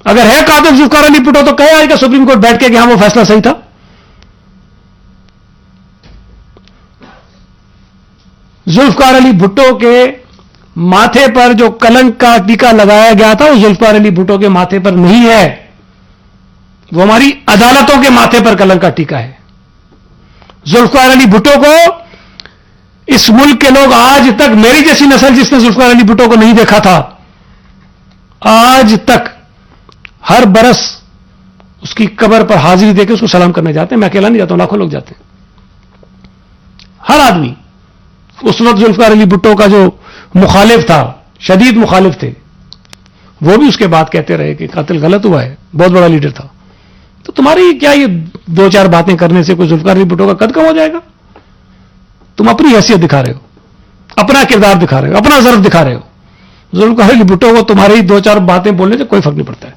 اگر ہے قاتل ذوالفقار علی بھٹو تو کہے آج کا سپریم کورٹ بیٹھ کے کہ ہاں وہ فیصلہ صحیح تھا۔ ذوالفقار علی بھٹو کے ماتھے پر جو کلنک کا ٹیکا لگایا گیا تھا وہ ذوالفقار علی بھٹو کے ماتھے پر نہیں ہے، وہ ہماری عدالتوں کے ماتھے پر کلنک کا ٹیکا ہے۔ ذوالفقار علی بھٹو کو اس ملک کے لوگ آج تک، میری جیسی نسل جس نے ذوالفقار علی بھٹو کو نہیں دیکھا تھا، آج تک ہر برس اس کی قبر پر حاضری دے کے اس کو سلام کرنے جاتے ہیں۔ میں اکیلا نہیں جاتا ہوں، لاکھوں لوگ جاتے ہیں، ہر آدمی۔ اس وقت ذوالفقار علی بھٹو کا جو مخالف تھا، شدید مخالف تھے، وہ بھی اس کے بعد کہتے رہے کہ قاتل غلط ہوا ہے، بہت بڑا لیڈر تھا۔ تو تمہاری کیا یہ دو چار باتیں کرنے سے کوئی ذوالفقار علی بھٹو کا قد کم ہو جائے گا؟ تم اپنی حیثیت دکھا رہے ہو، اپنا کردار دکھا رہے ہو، اپنا ظرف دکھا رہے ہو۔ ذوالفقار علی بھٹو کو تمہاری دو چار باتیں بولنے سے کوئی فرق نہیں پڑتا ہے،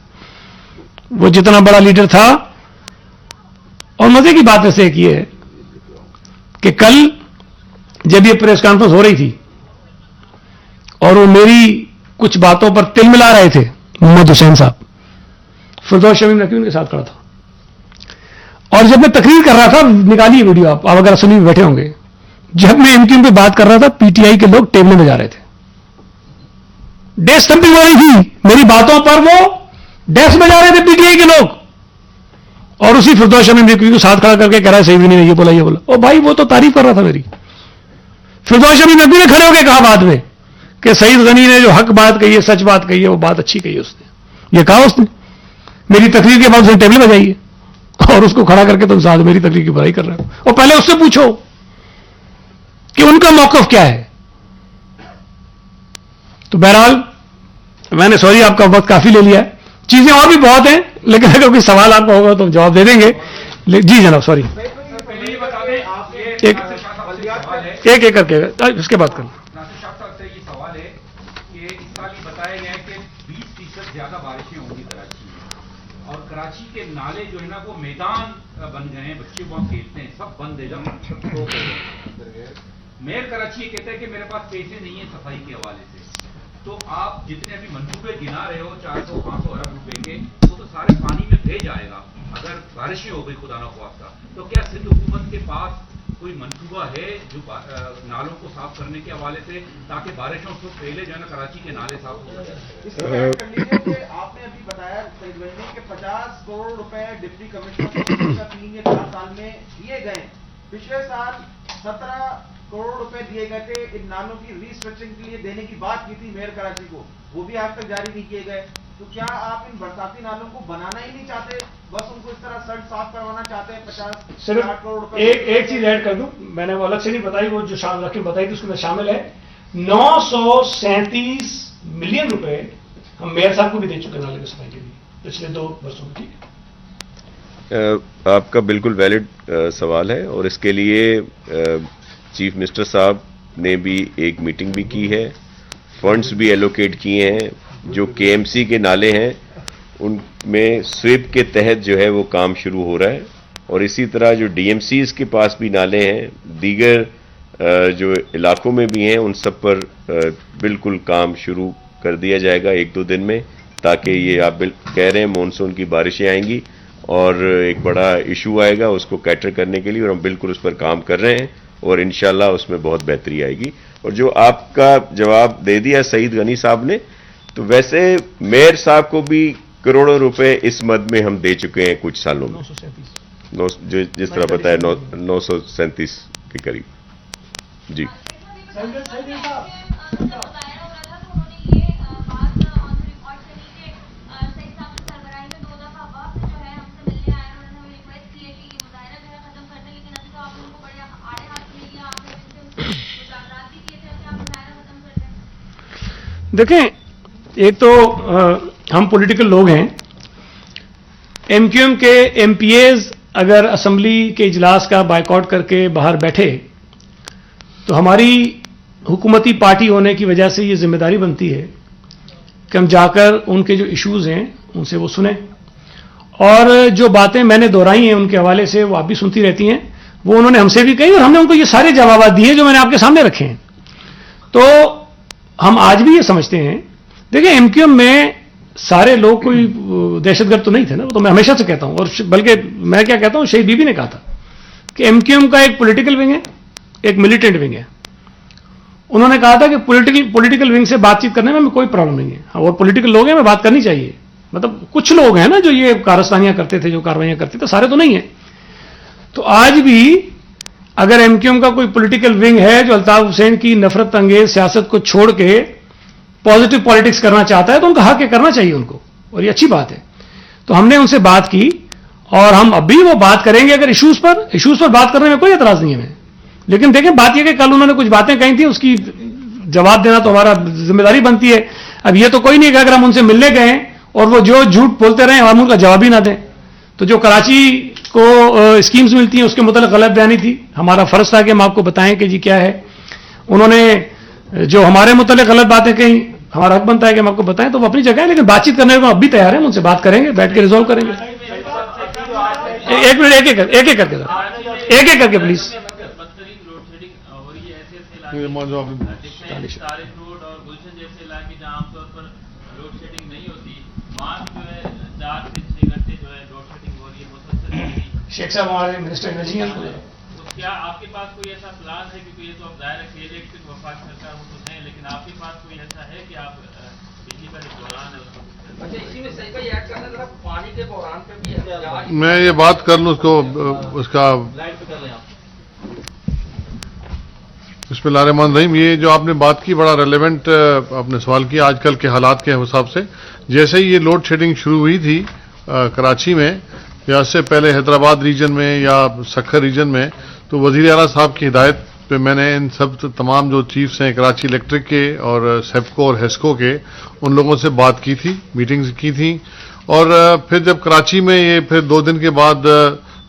وہ جتنا بڑا لیڈر تھا۔ اور مزے کی بات ایسے یہ ہے کہ کل جب یہ پریس کانفرنس ہو رہی تھی اور وہ میری کچھ باتوں پر تل ملا رہے تھے، محمد حسین صاحب، فردوس شمیم نقوی ان کے ساتھ کھڑا تھا، اور جب میں تقریر کر رہا تھا، نکالیے ویڈیو آپ اگر سنی بیٹھے ہوں گے، جب میں MQM پہ بات کر رہا تھا PTI کے لوگ ٹیبلیں بجا رہے تھے، ڈیسک اسٹمپنگ ہو رہی تھی میری باتوں پر، وہ ڈیسک بجا رہے تھے PTI کے لوگ، اور اسی فردوس شامی نقوی کو ساتھ کھڑا کر کے کہہ رہا ہے سعید غنی نے یہ بولا یہ بولا. اور بھائی وہ تو تعریف کر رہا تھا میری. فردوس شامی نقوی نے کھڑے ہو کے کہا بعد میں کہ سعید غنی نے جو حق بات کہی ہے, سچ بات کہی ہے, وہ بات اچھی کہی ہے اس نے. یہ کہا اس نے میری تقریر کے بعد اس نے ٹیبل بجائی ہے اور اس کو کھڑا کر کے تم ساتھ میری تقریر کی برائی کر رہے ہو. اور پہلے اس سے پوچھو کہ ان کا موقف کیا ہے. تو بہرحال میں نے سوری آپ کا وقت کافی لے لیا ہے, چیزیں اور بھی بہت ہیں, لیکن اگر کوئی سوال آپ کا ہوگا تو جواب دے دیں گے. جی جناب سوری, ایک ایک کر کے اس کے بعد کرنا. سوال ہے کہ اس سال یہ بتایا گیا ہے کہ 20% زیادہ بارشیں ہوں گی کراچی میں, اور کراچی کے نالے جو ہے نا وہ میدان بن گئے ہیں, بچے وہاں کھیلتے ہیں, سب بند ہے. جب میئر کراچی یہ کہتا ہے کہ میرے پاس پیسے نہیں ہیں صفائی کے حوالے سے. تو آپ جتنے ابھی منصوبے گنا رہے ہو 400-500 ارب روپے کے, وہ تو سارے پانی میں بھیج جائے گا اگر بارشیں ہو گئی خدا نخواستہ. تو کیا سندھ حکومت کے پاس کوئی منصوبہ ہے جو نالوں کو صاف کرنے کے حوالے سے, تاکہ بارشوں سے پہلے جو ہے نا کراچی کے نالے صاف ہو جائیں؟ آپ نے ابھی بتایا سعید غنی کہ 50 کروڑ روپے ڈپٹی کمشنر 3 یا 4 سال میں دیے گئے. پچھلے سال 17 کروڑ روپے دیے گئے تھے ان نالوں کی ریسٹرکچرنگ کے لیے دینے کی بات کی تھی میئر کراچی کو, وہ بھی آج تک جاری نہیں کیے گئے. تو کیا آپ ان برساتی نالوں کو بنانا ہی نہیں چاہتے, بس ان کو اس طرح سڑک صاف کروانا چاہتے ہیں؟ 50-60 کروڑ روپے. ایک چیز ایڈ کر دوں, میں نے وہ الگ سے نہیں بتائی, وہ جو رقم بتائی تھی اس میں شامل ہے. 937 ملین روپے ہم میئر صاحب کو بھی دے چکے نالے کی صفائی کے لیے پچھلے 2 برسوں میں. آپ کا بالکل ویلڈ سوال ہے, اور اس کے لیے چیف منسٹر صاحب نے بھی ایک میٹنگ بھی کی ہے, فنڈز بھی ایلوکیٹ کیے ہیں. جو کے ایم سی کے نالے ہیں ان میں سویپ کے تحت جو ہے وہ کام شروع ہو رہا ہے, اور اسی طرح جو ڈی ایم سیز کے پاس بھی نالے ہیں, دیگر جو علاقوں میں بھی ہیں, ان سب پر بالکل کام شروع کر دیا جائے گا 1-2 دن میں, تاکہ یہ آپ کہہ رہے ہیں مونسون کی بارشیں آئیں گی اور ایک بڑا ایشو آئے گا اس کو کیٹر کرنے کے لیے, اور ہم بالکل اس پر کام کر رہے ہیں, اور انشاءاللہ اس میں بہت بہتری آئے گی. اور جو آپ کا جواب دے دیا سعید غنی صاحب نے, تو ویسے میئر صاحب کو بھی کروڑوں روپے اس مد میں ہم دے چکے ہیں کچھ سالوں میں, جس طرح بتایا 937 کے قریب. جی دیکھیں, ایک تو ہم پولیٹیکل لوگ ہیں, ایم کیو ایم کے ایم پی ایز اگر اسمبلی کے اجلاس کا بائیکاٹ کر کے باہر بیٹھے تو ہماری حکومتی پارٹی ہونے کی وجہ سے یہ ذمہ داری بنتی ہے کہ ہم جا کر ان کے جو ایشوز ہیں ان سے وہ سنیں, اور جو باتیں میں نے دہرائی ہیں ان کے حوالے سے وہ آپ بھی سنتی رہتی ہیں, وہ انہوں نے ہم سے بھی کہی, اور ہم نے ان کو یہ سارے جوابات دیے جو میں نے آپ کے سامنے رکھے ہیں. تو ہم آج بھی یہ سمجھتے ہیں, دیکھیں ایم کیو ایم میں سارے لوگ کوئی دہشت گرد تو نہیں تھے نا, وہ تو میں ہمیشہ سے کہتا ہوں, اور بلکہ میں کیا کہتا ہوں, شہید بی بی نے کہا تھا کہ ایم کیو ایم کا ایک پولیٹیکل ونگ ہے, ایک ملیٹنٹ ونگ ہے. انہوں نے کہا تھا کہ پولیٹیکل ونگ سے بات چیت کرنے میں کوئی پرابلم نہیں ہے, اور پولیٹیکل لوگ ہیں میں بات کرنی چاہیے. مطلب کچھ لوگ ہیں نا جو یہ کارستانیاں کرتے تھے, جو کاروائیاں کرتے تھے, سارے تو نہیں ہیں. تو آج بھی اگر ایم کیو ایم کا کوئی پولیٹیکل ونگ ہے جو الطاف حسین کی نفرت انگیز سیاست کو چھوڑ کے پازیٹو پالیٹکس کرنا چاہتا ہے تو ان کا حق ہے, کرنا چاہیے ان کو, اور یہ اچھی بات ہے. تو ہم نے ان سے بات کی, اور ہم اب بھی وہ بات کریں گے اگر ایشوز پر بات کرنے میں کوئی اعتراض نہیں ہے ہمیں. لیکن دیکھیں بات یہ کہ کل انہوں نے کچھ باتیں کہی تھیں, اس کی جواب دینا تو ہمارا ذمہ داری بنتی ہے. اب یہ تو کوئی نہیں کہ اگر ہم ان سے ملنے گئے اور وہ جو جھوٹ بولتے رہے ہم ان کا جواب ہی نہ دیں. تو جو کراچی کو اسکیمز ملتی ہیں اس کے متعلق غلط بیانی تھی, ہمارا فرض تھا کہ ہم آپ کو بتائیں کہ جی کیا ہے. انہوں نے جو ہمارے متعلق غلط باتیں کہیں, ہمارا حق بنتا ہے کہ ہم آپ کو بتائیں, تو وہ اپنی جگہ ہے, لیکن بات چیت کرنے کو اب بھی تیار ہیں, ان سے بات کریں گے, بیٹھ کے ریزالو کریں گے. ایک منٹ, ایک ایک کر کے پلیز. شیخ صاحب ہمارے منسٹر انرجی ہیں, کیا آپ کے پاس کوئی ایسا پلان ہے؟ کیونکہ یہ تو اب ظاہر ہے کہ الیکٹرک وفاق سرکار وہ تو ہے لیکن آپ کے پاس کوئی ایسا ہے کہ آپ بجلی کا جو بحران ہے اس کو؟ اچھا، اسی میں صحیح کا یہ ایڈ کرنا ذرا پانی کے بحران پہ بھی ہے. میں یہ بات کر لوں اس کا لائٹ پہ کر لیں آپ. بسم اللہ الرحمن الرحیم. یہ جو آپ نے بات کی بڑا ریلیونٹ آپ نے سوال کیا آج کل کے حالات کے حساب سے. جیسے ہی یہ لوڈ شیڈنگ شروع ہوئی تھی کراچی میں یا اس سے پہلے حیدرآباد ریجن میں یا سکھر ریجن میں، تو وزیر اعلیٰ صاحب کی ہدایت پہ میں نے ان سب تمام جو چیفز ہیں کراچی الیکٹرک کے اور سیپکو اور ہیسکو کے، ان لوگوں سے بات کی تھی، میٹنگز کی تھیں. اور پھر جب کراچی میں یہ پھر 2 دن کے بعد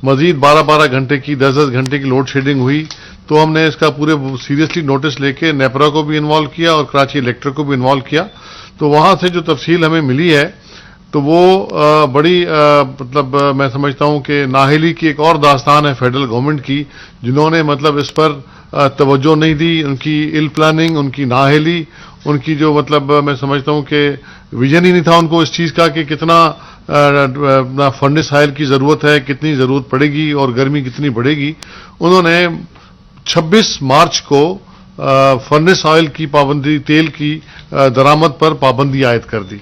مزید 12 گھنٹے کی 10 گھنٹے کی لوڈ شیڈنگ ہوئی، تو ہم نے اس کا پورے سیریسلی نوٹس لے کے نیپرا کو بھی انوالو کیا اور کراچی الیکٹرک کو بھی انوالو کیا. تو وہاں سے جو تفصیل ہمیں ملی ہے تو وہ بڑی مطلب میں سمجھتا ہوں کہ نااہلی کی ایک اور داستان ہے فیڈرل گورنمنٹ کی، جنہوں نے مطلب اس پر توجہ نہیں دی. ان کی ایل پلاننگ، ان کی نااہلی، ان کی جو مطلب میں سمجھتا ہوں کہ ویژن ہی نہیں تھا ان کو اس چیز کا کہ کتنا فرنس آئل کی ضرورت ہے، کتنی ضرورت پڑے گی اور گرمی کتنی بڑھے گی. انہوں نے 26 مارچ کو فرنس آئل کی پابندی، تیل کی درآمد پر پابندی عائد کر دی،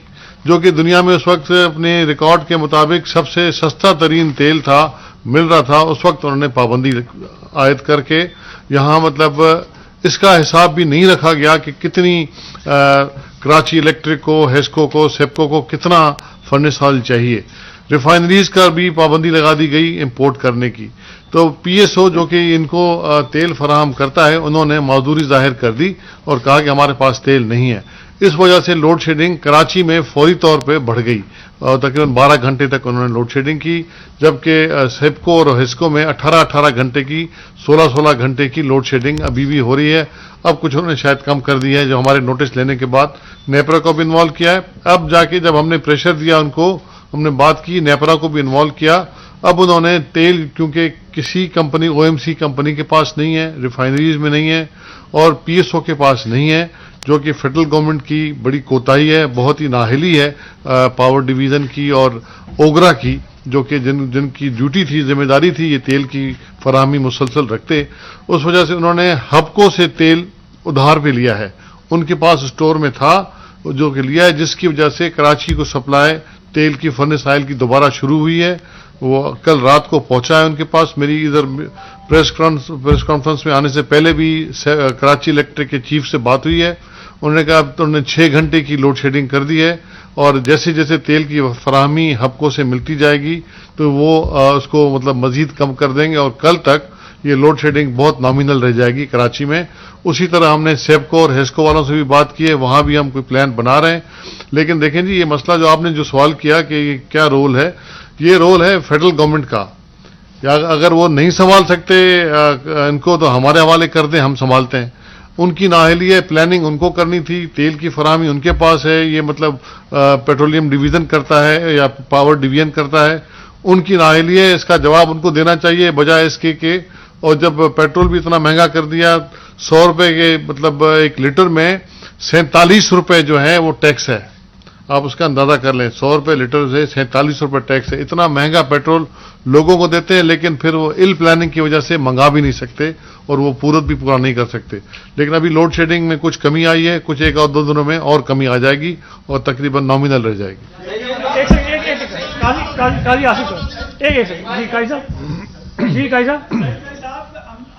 جو کہ دنیا میں اس وقت اپنے ریکارڈ کے مطابق سب سے سستا ترین تیل تھا، مل رہا تھا. اس وقت انہوں نے پابندی عائد کر کے یہاں مطلب اس کا حساب بھی نہیں رکھا گیا کہ کتنی کراچی الیکٹرک کو، ہیسکو کو، سیپکو کو کتنا فرنس آئل چاہیے. ریفائنریز کا بھی پابندی لگا دی گئی امپورٹ کرنے کی. تو پی ایس او جو کہ ان کو تیل فراہم کرتا ہے، انہوں نے معذوری ظاہر کر دی اور کہا کہ ہمارے پاس تیل نہیں ہے. اس وجہ سے لوڈ شیڈنگ کراچی میں فوری طور پہ بڑھ گئی اور تقریباً 12 گھنٹے تک انہوں نے لوڈ شیڈنگ کی، جبکہ سیپکو اور ہیسکو میں 18 گھنٹے کی، 16 گھنٹے کی لوڈ شیڈنگ ابھی بھی ہو رہی ہے. اب کچھ انہوں نے شاید کم کر دی ہے جو ہمارے نوٹس لینے کے بعد. نیپرا کو بھی انوالو کیا ہے. اب جا کے جب ہم نے پریشر دیا ان کو، ہم نے بات کی، نیپرا کو بھی انوالو کیا. اب انہوں نے تیل کیونکہ کسی کمپنی او ایم سی کمپنی کے پاس نہیں ہے، ریفائنریز میں نہیں ہے اور پی ایس او کے پاس نہیں ہے، جو کہ فیڈرل گورنمنٹ کی بڑی کوتاہی ہے، بہت ہی نااہلی ہے پاور ڈویژن کی اور اوگرا کی، جو کہ جن کی ڈیوٹی تھی، ذمہ داری تھی یہ تیل کی فراہمی مسلسل رکھتے. اس وجہ سے انہوں نے ہبکو سے تیل ادھار پہ لیا ہے، ان کے پاس اسٹور میں تھا جو کہ لیا ہے، جس کی وجہ سے کراچی کو سپلائی تیل کی فرنس آئل کی دوبارہ شروع ہوئی ہے. وہ کل رات کو پہنچا ہے ان کے پاس. میری ادھر پریس کانفرنس میں آنے سے پہلے بھی کراچی الیکٹرک کے چیف سے بات ہوئی ہے. انہوں نے کہا انہوں نے 6 گھنٹے کی لوڈ شیڈنگ کر دی ہے اور جیسے جیسے تیل کی فراہمی ہبکو سے ملتی جائے گی تو وہ اس کو مطلب مزید کم کر دیں گے اور کل تک یہ لوڈ شیڈنگ بہت نامینل رہ جائے گی کراچی میں. اسی طرح ہم نے سیپکو اور ہیسکو والوں سے بھی بات کی ہے، وہاں بھی ہم کوئی پلان بنا رہے ہیں. لیکن دیکھیں جی، یہ مسئلہ جو آپ نے جو سوال کیا کہ یہ کیا رول ہے، یہ رول ہے فیڈرل گورنمنٹ کا. یا اگر وہ نہیں سنبھال سکتے ان کو تو ہمارے حوالے کر دیں، ہم سنبھالتے ہیں. ان کی نااہلی ہے، پلاننگ ان کو کرنی تھی، تیل کی فراہمی ان کے پاس ہے، یہ مطلب پیٹرولیم ڈویژن کرتا ہے یا پاور ڈویژن کرتا ہے. ان کی نااہلی ہے، اس کا جواب ان کو دینا چاہیے بجائے اس کے کہ اور جب پیٹرول بھی اتنا مہنگا کر دیا، 100 روپے کے مطلب 1 لیٹر میں 47 روپے جو ہے وہ ٹیکس ہے. آپ اس کا اندازہ کر لیں، 100 روپے لیٹر سے 47 روپے ٹیکس ہے. اتنا مہنگا پیٹرول لوگوں کو دیتے ہیں لیکن پھر وہ ایل پلاننگ کی وجہ سے منگا بھی نہیں سکتے اور وہ پورت بھی پورا نہیں کر سکتے. لیکن ابھی لوڈ شیڈنگ میں کچھ کمی آئی ہے، کچھ 1 اور 2 دنوں میں اور کمی آ جائے گی اور تقریباً نامینل رہ جائے گی. قاضی آصف صاحب، ایک سیکنڈ. جی قاضی صاحب، جی قاضی صاحب.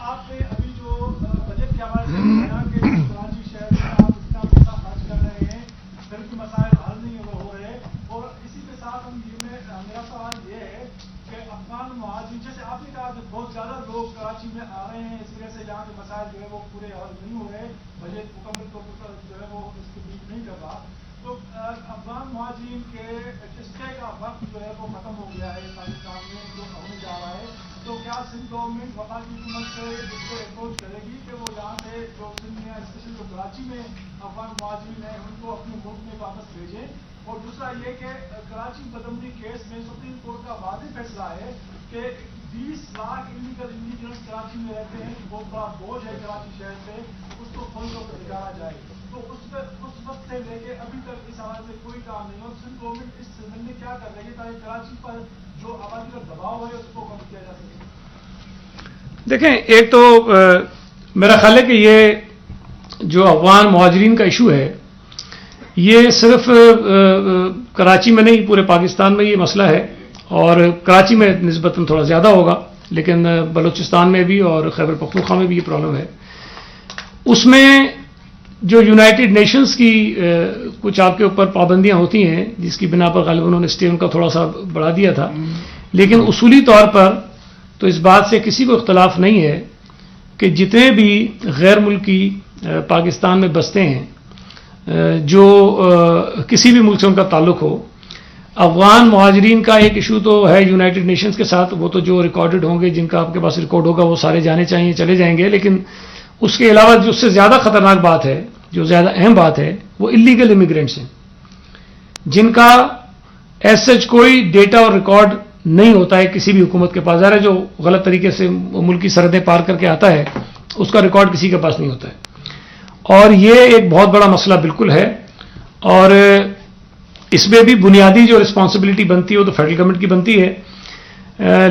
آپ نے ابھی جو بجٹ کے حوالے سے کہا کہ کراچی شہر میں آپ اتنا پیسہ خرچ کر رہے ہیں، پھر بھی مسائل حل نہیں ہو رہے. اور اسی کے ساتھ میرا سوال یہ ہے کہ افغان مہاجرین، جیسے آپ نے کہا کہ بہت زیادہ لوگ کراچی میں آ رہے ہیں، اس وجہ سے یہاں کے مسائل جو ہے وہ پورے حل نہیں ہو رہے، بجٹ مکمل طور پر جو ہے وہ اس کو میٹ نہیں کر رہا. تو افغان مہاجرین کے اسٹے کا وقت جو ہے وہ ختم ہو گیا ہے پاکستان میں، جو ہونے جا رہا ہے. تو کیا سندھ گورنمنٹ وفاقی حکومت سے اس کو اپروچ کرے گی کہ وہ یہاں سے جو سندھ میں اسپیشل جو کراچی میں افغان مہاجرین ہیں ان کو اپنے ملک میں واپس بھیجیں؟ اور دوسرا یہ کہ کراچی بدمنی کیس میں سپریم کورٹ کا واضح فیصلہ ہے کہ 20 لاکھ انلیگل امیگرنٹس کراچی میں رہتے ہیں، بہت بڑا بوجھ ہے کراچی شہر پہ، اس کو کھول کر نکالا جائے. تو اس وقت سے لے کے ابھی تک اس حوالے سے کوئی کام نہیں. اور سندھ گورنمنٹ اس سلسلے میں کیا کر رہی ہے تاکہ کراچی پر جو آبادی کا دباؤ ہے اس کو کم کیا جا سکے؟ دیکھیں، ایک تو میرا خیال ہے کہ یہ جو افغان مہاجرین کا ایشو ہے یہ صرف کراچی میں نہیں پورے پاکستان میں یہ مسئلہ ہے، اور کراچی میں نسبتاً تھوڑا زیادہ ہوگا، لیکن بلوچستان میں بھی اور خیبر پختونخوا میں بھی یہ پرابلم ہے۔ اس میں جو یونائٹڈ نیشنز کی کچھ آپ کے اوپر پابندیاں ہوتی ہیں جس کی بنا پر غالباً انہوں نے اسٹے ان کا تھوڑا سا بڑھا دیا تھا، لیکن اصولی طور پر تو اس بات سے کسی کو اختلاف نہیں ہے کہ جتنے بھی غیر ملکی پاکستان میں بستے ہیں جو کسی بھی ملک سے ان کا تعلق ہو، افغان مہاجرین کا ایک ایشو تو ہے یونائٹڈ نیشنز کے ساتھ، وہ تو جو ریکارڈڈ ہوں گے، جن کا آپ کے پاس ریکارڈ ہوگا وہ سارے جانے چاہیے، چلے جائیں گے، لیکن اس کے علاوہ جو اس سے زیادہ خطرناک بات ہے، جو زیادہ اہم بات ہے، وہ اللیگل امیگرینٹس ہیں جن کا ایز سچ کوئی ڈیٹا اور ریکارڈ نہیں ہوتا ہے کسی بھی حکومت کے پاس۔ ظاہر ہے جو غلط طریقے سے ملکی سرحدیں پار کر کے آتا ہے اس کا ریکارڈ کسی کے پاس نہیں ہوتا ہے، اور یہ ایک بہت بڑا مسئلہ بالکل ہے، اور اس میں بھی بنیادی جو رسپانسبلٹی بنتی ہے وہ تو فیڈرل گورنمنٹ کی بنتی ہے،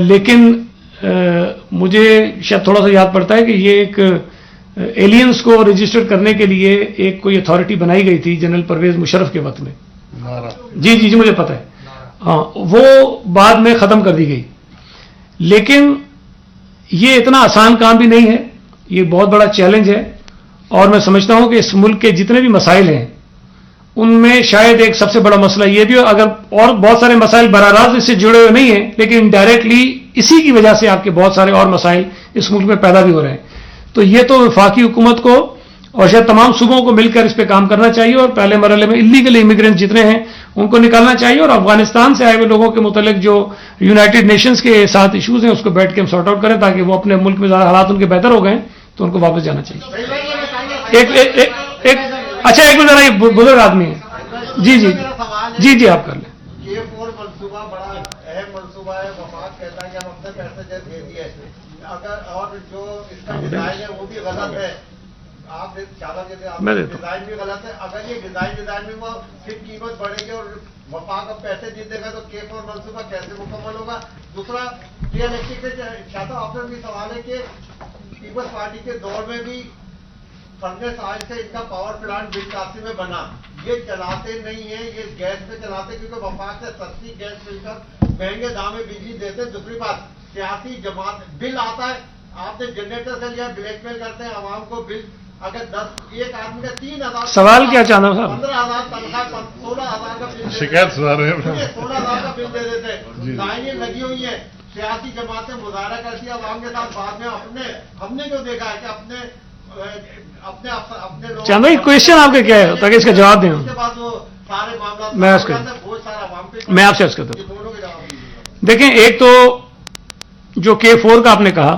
لیکن مجھے شاید تھوڑا سا یاد پڑتا ہے کہ یہ ایک ایلینز کو رجسٹر کرنے کے لیے ایک کوئی اتھارٹی بنائی گئی تھی جنرل پرویز مشرف کے وقت میں، جی مجھے پتہ ہے، ہاں وہ بعد میں ختم کر دی گئی، لیکن یہ اتنا آسان کام بھی نہیں ہے، یہ بہت بڑا چیلنج ہے، اور میں سمجھتا ہوں کہ اس ملک کے جتنے بھی مسائل ہیں ان میں شاید ایک سب سے بڑا مسئلہ یہ بھی، اگر اور بہت سارے مسائل براہ راست اس سے جڑے ہوئے نہیں ہیں لیکن ڈائریکٹلی اسی کی وجہ سے آپ کے بہت سارے اور مسائل اس ملک میں پیدا بھی ہو رہے ہیں، تو یہ تو وفاقی حکومت کو اور شاید تمام صوبوں کو مل کر اس پہ کام کرنا چاہیے، اور پہلے مرحلے میں اللیگل امیگرینٹ جتنے ہیں ان کو نکالنا چاہیے، اور افغانستان سے آئے ہوئے لوگوں کے متعلق جو یونائٹڈ نیشنز کے ساتھ ایشوز ہیں اس کو بیٹھ کے ہم سارٹ آؤٹ کریں تاکہ وہ اپنے ملک میں زیادہ حالات ان کے بہتر ہو گئے تو ان کو واپس جانا چاہیے۔ اچھا ایک منٹ ذرا، یہ بزرگ آدمی ہے، جی آپ کر لیں۔ منصوبہ بڑا اہم منصوبہ ہے، وفاق کہتا ہے کہ ہم اپنے پیسے دے دیے، اگر اور جو اس کا ڈیزائن ہے وہ بھی غلط ہے، آپ ڈیزائن بھی غلط ہے، اگر یہ ڈیزائن میں وہ پھر قیمت بڑھے گی اور وفاق اب پیسے جیتے گا تو K4 منصوبہ کیسے مکمل ہوگا؟ دوسرا الیکٹرک سے چاہتا ہوں آپ سے بھی سوال ہے کہ پیپلز پارٹی کے دور میں بھی فرنس آج سے ان کا پاور پلانٹ بنچاسی میں بنا، یہ چلاتے نہیں ہیں، یہ گیس پہ چلاتے کیونکہ وفاق سے سستی گیس مل کر مہنگے دام میں بجلی دیتے۔ دوسری بات سیاسی جماعت بل آتا ہے، آپ نے جنریٹر سے لیا، بلیک میل کرتے ہیں عوام کو، بل اگر 10 ایک آدمی کا 3,000 سوال کیا چاہنا صاحب؟ 15,000 تنخواہ 16,000 کا بل، شکایت سنا رہے ہیں 16,000 کا بل دے دیتے، لائنیں لگی ہوئی ہیں، سیاسی جماعتیں مظاہرہ کرتی ہیں عوام کے ساتھ، بعد میں ہم نے جو دیکھا ہے کہ اپنے چاند بھائی کوشچن آپ کا کیا ہے تاکہ اس کا جواب دیں؟ میں آپ سے عرض کرتا ہوں، دیکھیں ایک تو جو K4 کا آپ نے کہا،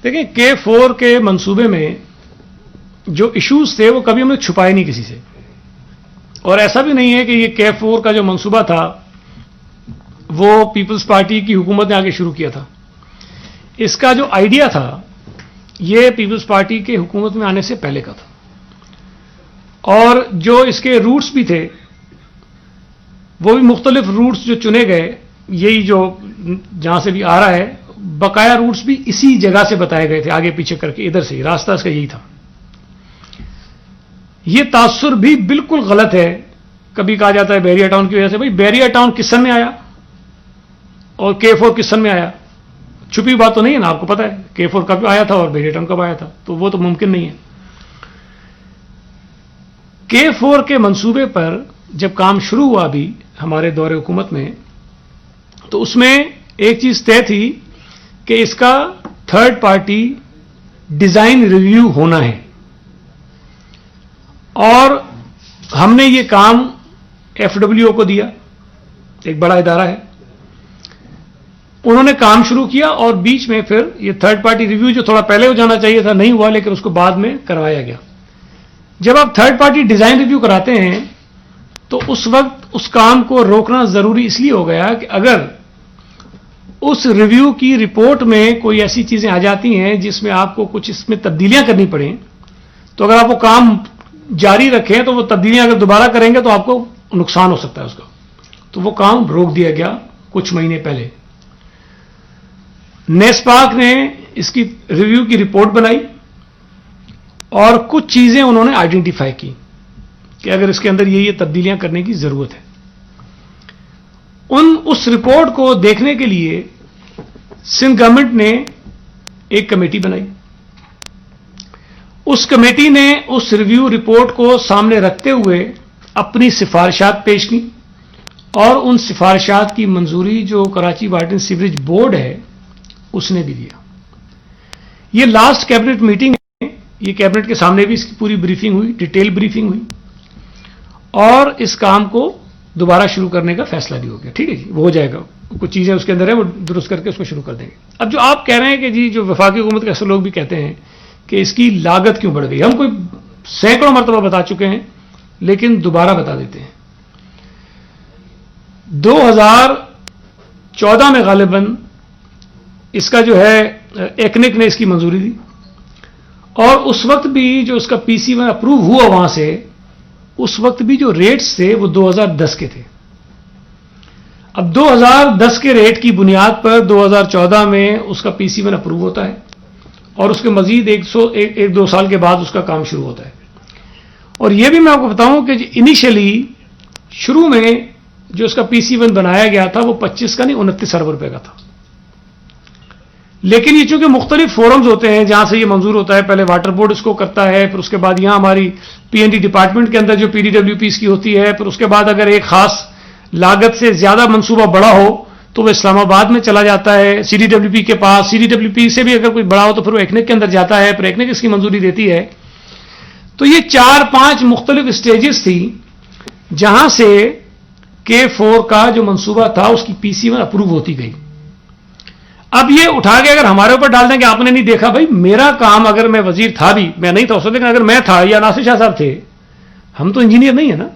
دیکھیں K4 کے منصوبے میں جو ایشوز تھے وہ کبھی ہم نے چھپائے نہیں کسی سے، اور ایسا بھی نہیں ہے کہ یہ K4 کا جو منصوبہ تھا وہ پیپلز پارٹی کی حکومت نے آگے شروع کیا تھا۔ اس کا جو آئیڈیا تھا یہ پیپلز پارٹی کے حکومت میں آنے سے پہلے کا تھا، اور جو اس کے روٹس بھی تھے وہ بھی مختلف روٹس جو چنے گئے، یہی جو جہاں سے بھی آ رہا ہے بقایا روٹس بھی اسی جگہ سے بتائے گئے تھے، آگے پیچھے کر کے ادھر سے ہی راستہ اس کا یہی تھا۔ یہ تاثر بھی بالکل غلط ہے، کبھی کہا جاتا ہے بیریا ٹاؤن کی وجہ سے، بھائی بیریا ٹاؤن کس سن میں آیا اور K4 کس سن میں آیا؟ چھپی بات تو نہیں ہے نا، آپ کو پتا ہے K4 کب آیا تھا اور بیریا ٹاؤن کب آیا تھا، تو وہ تو ممکن نہیں ہے۔ K4 کے منصوبے پر جب کام شروع ہوا بھی ہمارے دور حکومت میں، تو اس میں ایک چیز طے تھی کہ اس کا تھرڈ پارٹی ڈیزائن ریویو ہونا ہے، اور ہم نے یہ کام FWO کو دیا، ایک بڑا ادارہ ہے، انہوں نے کام شروع کیا، اور بیچ میں پھر یہ تھرڈ پارٹی ریویو جو تھوڑا پہلے ہو جانا چاہیے تھا نہیں ہوا، لیکن اس کو بعد میں کروایا گیا۔ جب آپ تھرڈ پارٹی ڈیزائن ریویو کراتے ہیں تو اس وقت اس کام کو روکنا ضروری اس لیے ہو گیا کہ اگر اس ریویو کی رپورٹ میں کوئی ایسی چیزیں آ جاتی ہیں جس میں آپ کو کچھ اس میں تبدیلیاں کرنی پڑیں، تو اگر آپ وہ کام جاری رکھیں تو وہ تبدیلیاں اگر دوبارہ کریں گے تو آپ کو نقصان ہو سکتا ہے اس کا، تو وہ کام روک دیا گیا کچھ مہینے پہلے۔ نیسپاک نے اس کی ریویو کی رپورٹ بنائی، اور کچھ چیزیں انہوں نے آئیڈینٹیفائی کی کہ اگر اس کے اندر یہ تبدیلیاں کرنے کی ضرورت ہے. اس رپورٹ کو دیکھنے کے لیے سندھ گورنمنٹ نے ایک کمیٹی بنائی. اس کمیٹی نے اس ریویو رپورٹ کو سامنے رکھتے ہوئے اپنی سفارشات پیش کی اور ان سفارشات کی منظوری جو Karachi water and sewerage board ہے اس نے بھی دیا. یہ لاسٹ کیبنٹ میٹنگ ہے, یہ کیبنٹ کے سامنے بھی اس کی پوری بریفنگ ہوئی, ڈیٹیل بریفنگ ہوئی اور اس کام کو دوبارہ شروع کرنے کا فیصلہ بھی ہو گیا. ٹھیک ہے جی, وہ ہو جائے گا. کچھ چیزیں اس کے اندر ہیں وہ درست کر کے اس کو شروع کر دیں گے. اب جو آپ کہہ رہے ہیں کہ جی جو وفاقی حکومت کے اکثر لوگ بھی کہتے ہیں کہ اس کی لاگت کیوں بڑھ گئی, ہم کوئی سینکڑوں مرتبہ بتا چکے ہیں لیکن دوبارہ بتا دیتے ہیں. 2014 میں غالباً اس کا جو ہے ایکنک نے اس کی منظوری دی اور اس وقت بھی جو اس کا پی سی 1 اپروو ہوا وہاں سے, اس وقت بھی جو ریٹس تھے وہ 2010 کے تھے. اب 2010 کے ریٹ کی بنیاد پر 2014 میں اس کا پی سی 1 اپروو ہوتا ہے اور اس کے مزید ایک دو سال کے بعد اس کا کام شروع ہوتا ہے. اور یہ بھی میں آپ کو بتاؤں کہ انیشلی شروع میں جو اس کا پی سی 1 بنایا گیا تھا وہ 25 کا نہیں 29 ارب روپے کا تھا. لیکن یہ چونکہ مختلف فورمز ہوتے ہیں جہاں سے یہ منظور ہوتا ہے, پہلے واٹر بورڈ اس کو کرتا ہے, پھر اس کے بعد یہاں ہماری پی این ڈی ڈپارٹمنٹ کے اندر جو پی ڈی ڈبلیو پیز کی ہوتی ہے, پھر اس کے بعد اگر ایک خاص لاگت سے زیادہ منصوبہ بڑا ہو تو وہ اسلام آباد میں چلا جاتا ہے سی ڈی ڈبلیو پی کے پاس. سی ڈی ڈبلیو پی سے بھی اگر کوئی بڑا ہو تو پھر وہ ایکنک کے اندر جاتا ہے, پھر ایکنک اس کی منظوری دیتی ہے. تو یہ 4-5 مختلف اسٹیجز تھی جہاں سے K4 کا جو منصوبہ تھا اس کی پی سی 1 اپروو ہوتی گئی. اب یہ اٹھا کے اگر ہمارے اوپر ڈال دیں کہ آپ نے نہیں دیکھا, بھائی میرا کام, اگر میں وزیر تھا بھی, میں نہیں تھا اس وقت, لیکن اگر میں تھا یا ناصر شاہ صاحب تھے, ہم تو انجینئر نہیں ہے نا.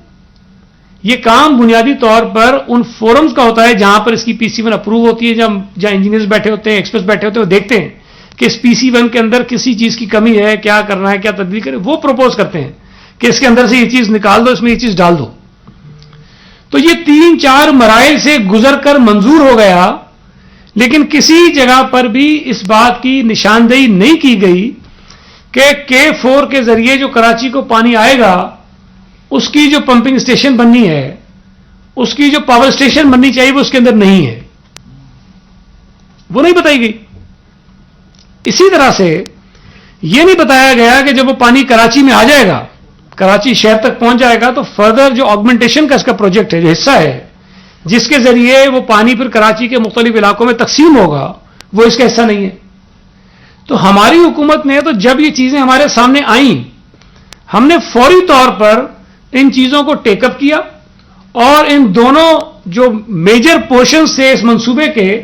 یہ کام بنیادی طور پر ان فورمز کا ہوتا ہے جہاں پر اس کی پی سی 1 اپروو ہوتی ہے, جہاں انجینئرز بیٹھے ہوتے ہیں, ایکسپرٹس بیٹھے ہوتے ہیں, وہ دیکھتے ہیں کہ اس پی سی 1 کے اندر کسی چیز کی کمی ہے, کیا کرنا ہے, کیا تبدیل کرے, وہ پروپوز کرتے ہیں کہ اس کے اندر سے یہ چیز نکال دو, اس میں یہ چیز ڈال دو. تو یہ 3-4 مراحل سے گزر کر منظور ہو گیا, لیکن کسی جگہ پر بھی اس بات کی نشاندہی نہیں کی گئی کہ K4 کے ذریعے جو کراچی کو پانی آئے گا اس کی جو پمپنگ اسٹیشن بننی ہے, اس کی جو پاور اسٹیشن بننی چاہیے وہ اس کے اندر نہیں ہے, وہ نہیں بتائی گئی. اسی طرح سے یہ نہیں بتایا گیا کہ جب وہ پانی کراچی میں آ جائے گا, کراچی شہر تک پہنچ جائے گا, تو فردر جو آگمنٹیشن کا اس کا پروجیکٹ ہے, جو حصہ ہے جس کے ذریعے وہ پانی پھر کراچی کے مختلف علاقوں میں تقسیم ہوگا, وہ اس کا حصہ نہیں ہے. تو ہماری حکومت نے تو جب یہ چیزیں ہمارے سامنے آئیں, ہم نے فوری طور پر ان چیزوں کو ٹیک اپ کیا اور ان دونوں جو میجر پورشنز تھے اس منصوبے کے,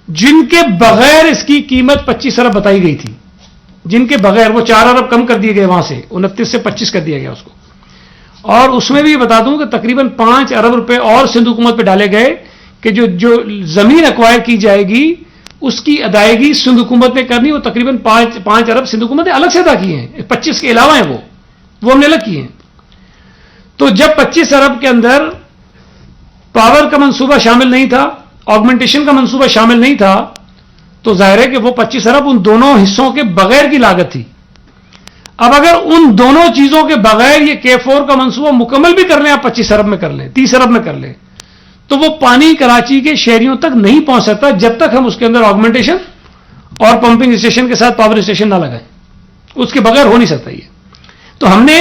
جن کے بغیر اس کی قیمت 25 ارب بتائی گئی تھی, جن کے بغیر وہ 4 ارب کم کر دیے گئے, وہاں سے 29 سے 25 کر دیا گیا اس کو. اور اس میں بھی بتا دوں کہ تقریباً 5 ارب روپے اور سندھ حکومت پہ ڈالے گئے کہ جو زمین ایکوائر کی جائے گی اس کی ادائیگی سندھ حکومت نے کرنی, وہ تقریباً 5 ارب سندھ حکومت نے الگ سے ادا کیے ہیں, 25 کے علاوہ ہیں وہ ہم نے الگ کیے ہیں. تو جب 25 ارب کے اندر پاور کا منصوبہ شامل نہیں تھا, آگمنٹیشن کا منصوبہ شامل نہیں تھا, تو ظاہر ہے کہ وہ 25 ارب ان دونوں حصوں کے بغیر کی لاگت تھی. اب اگر ان دونوں چیزوں کے بغیر یہ K4 کا منصوبہ مکمل بھی کر لیں, آپ 25 ارب میں کر لیں, 30 ارب میں کر لیں, تو وہ پانی کراچی کے شہریوں تک نہیں پہنچ سکتا جب تک ہم اس کے اندر آگمنٹیشن اور پمپنگ اسٹیشن کے ساتھ پاور اسٹیشن نہ لگائیں. اس کے بغیر ہو نہیں سکتا یہ. تو ہم نے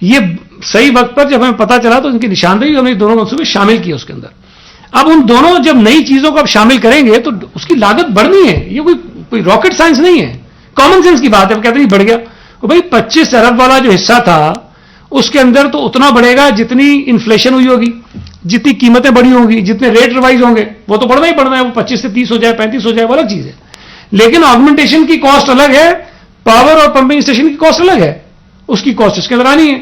یہ صحیح وقت پر جب ہمیں پتا چلا تو ان کی نشاندہی, ہم نے دونوں منصوبے شامل کیے اس کے اندر. اب ان دونوں جب نئی چیزوں کو آپ شامل کریں گے تو اس کی لاگت بڑھنی ہے, یہ کوئی راکٹ سائنس نہیں ہے, کامن سینس کی بات ہے. کہتے ہیں بڑھ گیا, بھائی 25 ارب والا جو حصہ تھا اس کے اندر تو اتنا بڑھے گا جتنی انفلیشن ہوئی ہوگی, جتنی قیمتیں بڑھی ہوں گی, جتنے ریٹ ریوائز ہوں گے, وہ تو بڑھنا ہی بڑھنا ہے. وہ 25 سے 30 ہو جائے, 35 ہو جائے, وہ الگ چیز ہے. لیکن آگمنٹیشن کی کاسٹ الگ ہے, پاور اور پمپنگ اسٹیشن کی کاسٹ الگ ہے, اس کی کاسٹ اس کے اندر آنی ہے.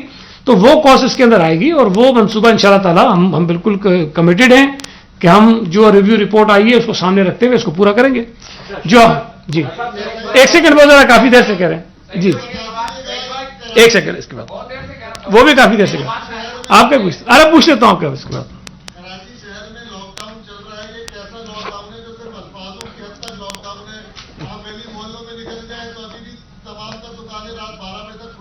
تو وہ کاسٹ اس کے اندر آئے گی اور وہ منصوبہ انشاءاللہ تعالی ہم بالکل کمیٹڈ ہیں کہ ہم جو ریویو رپورٹ آئی ہے اس کو سامنے رکھتے ہوئے اس کو پورا کریں گے. جو جی ایک سیکنڈ بہت زیادہ کافی دیر سے کہہ رہے ہیں جی, ایک سیکنڈ اس کے بعد وہ بھی کافی دیر سے آپ کا پوچھ, ارے پوچھ لیتا ہوں آپ کا اس کے بعد. کراچی شہر میں لاک ڈاؤن چل رہا ہے, یہ کیسا لاک ڈاؤن ہے جو صرف الفاظوں کی حد تک لاک ڈاؤن ہے؟ آپ میری محلوں میں نکل جائیں تو ابھی بھی تمام تر دکانیں رات 12 بجے تک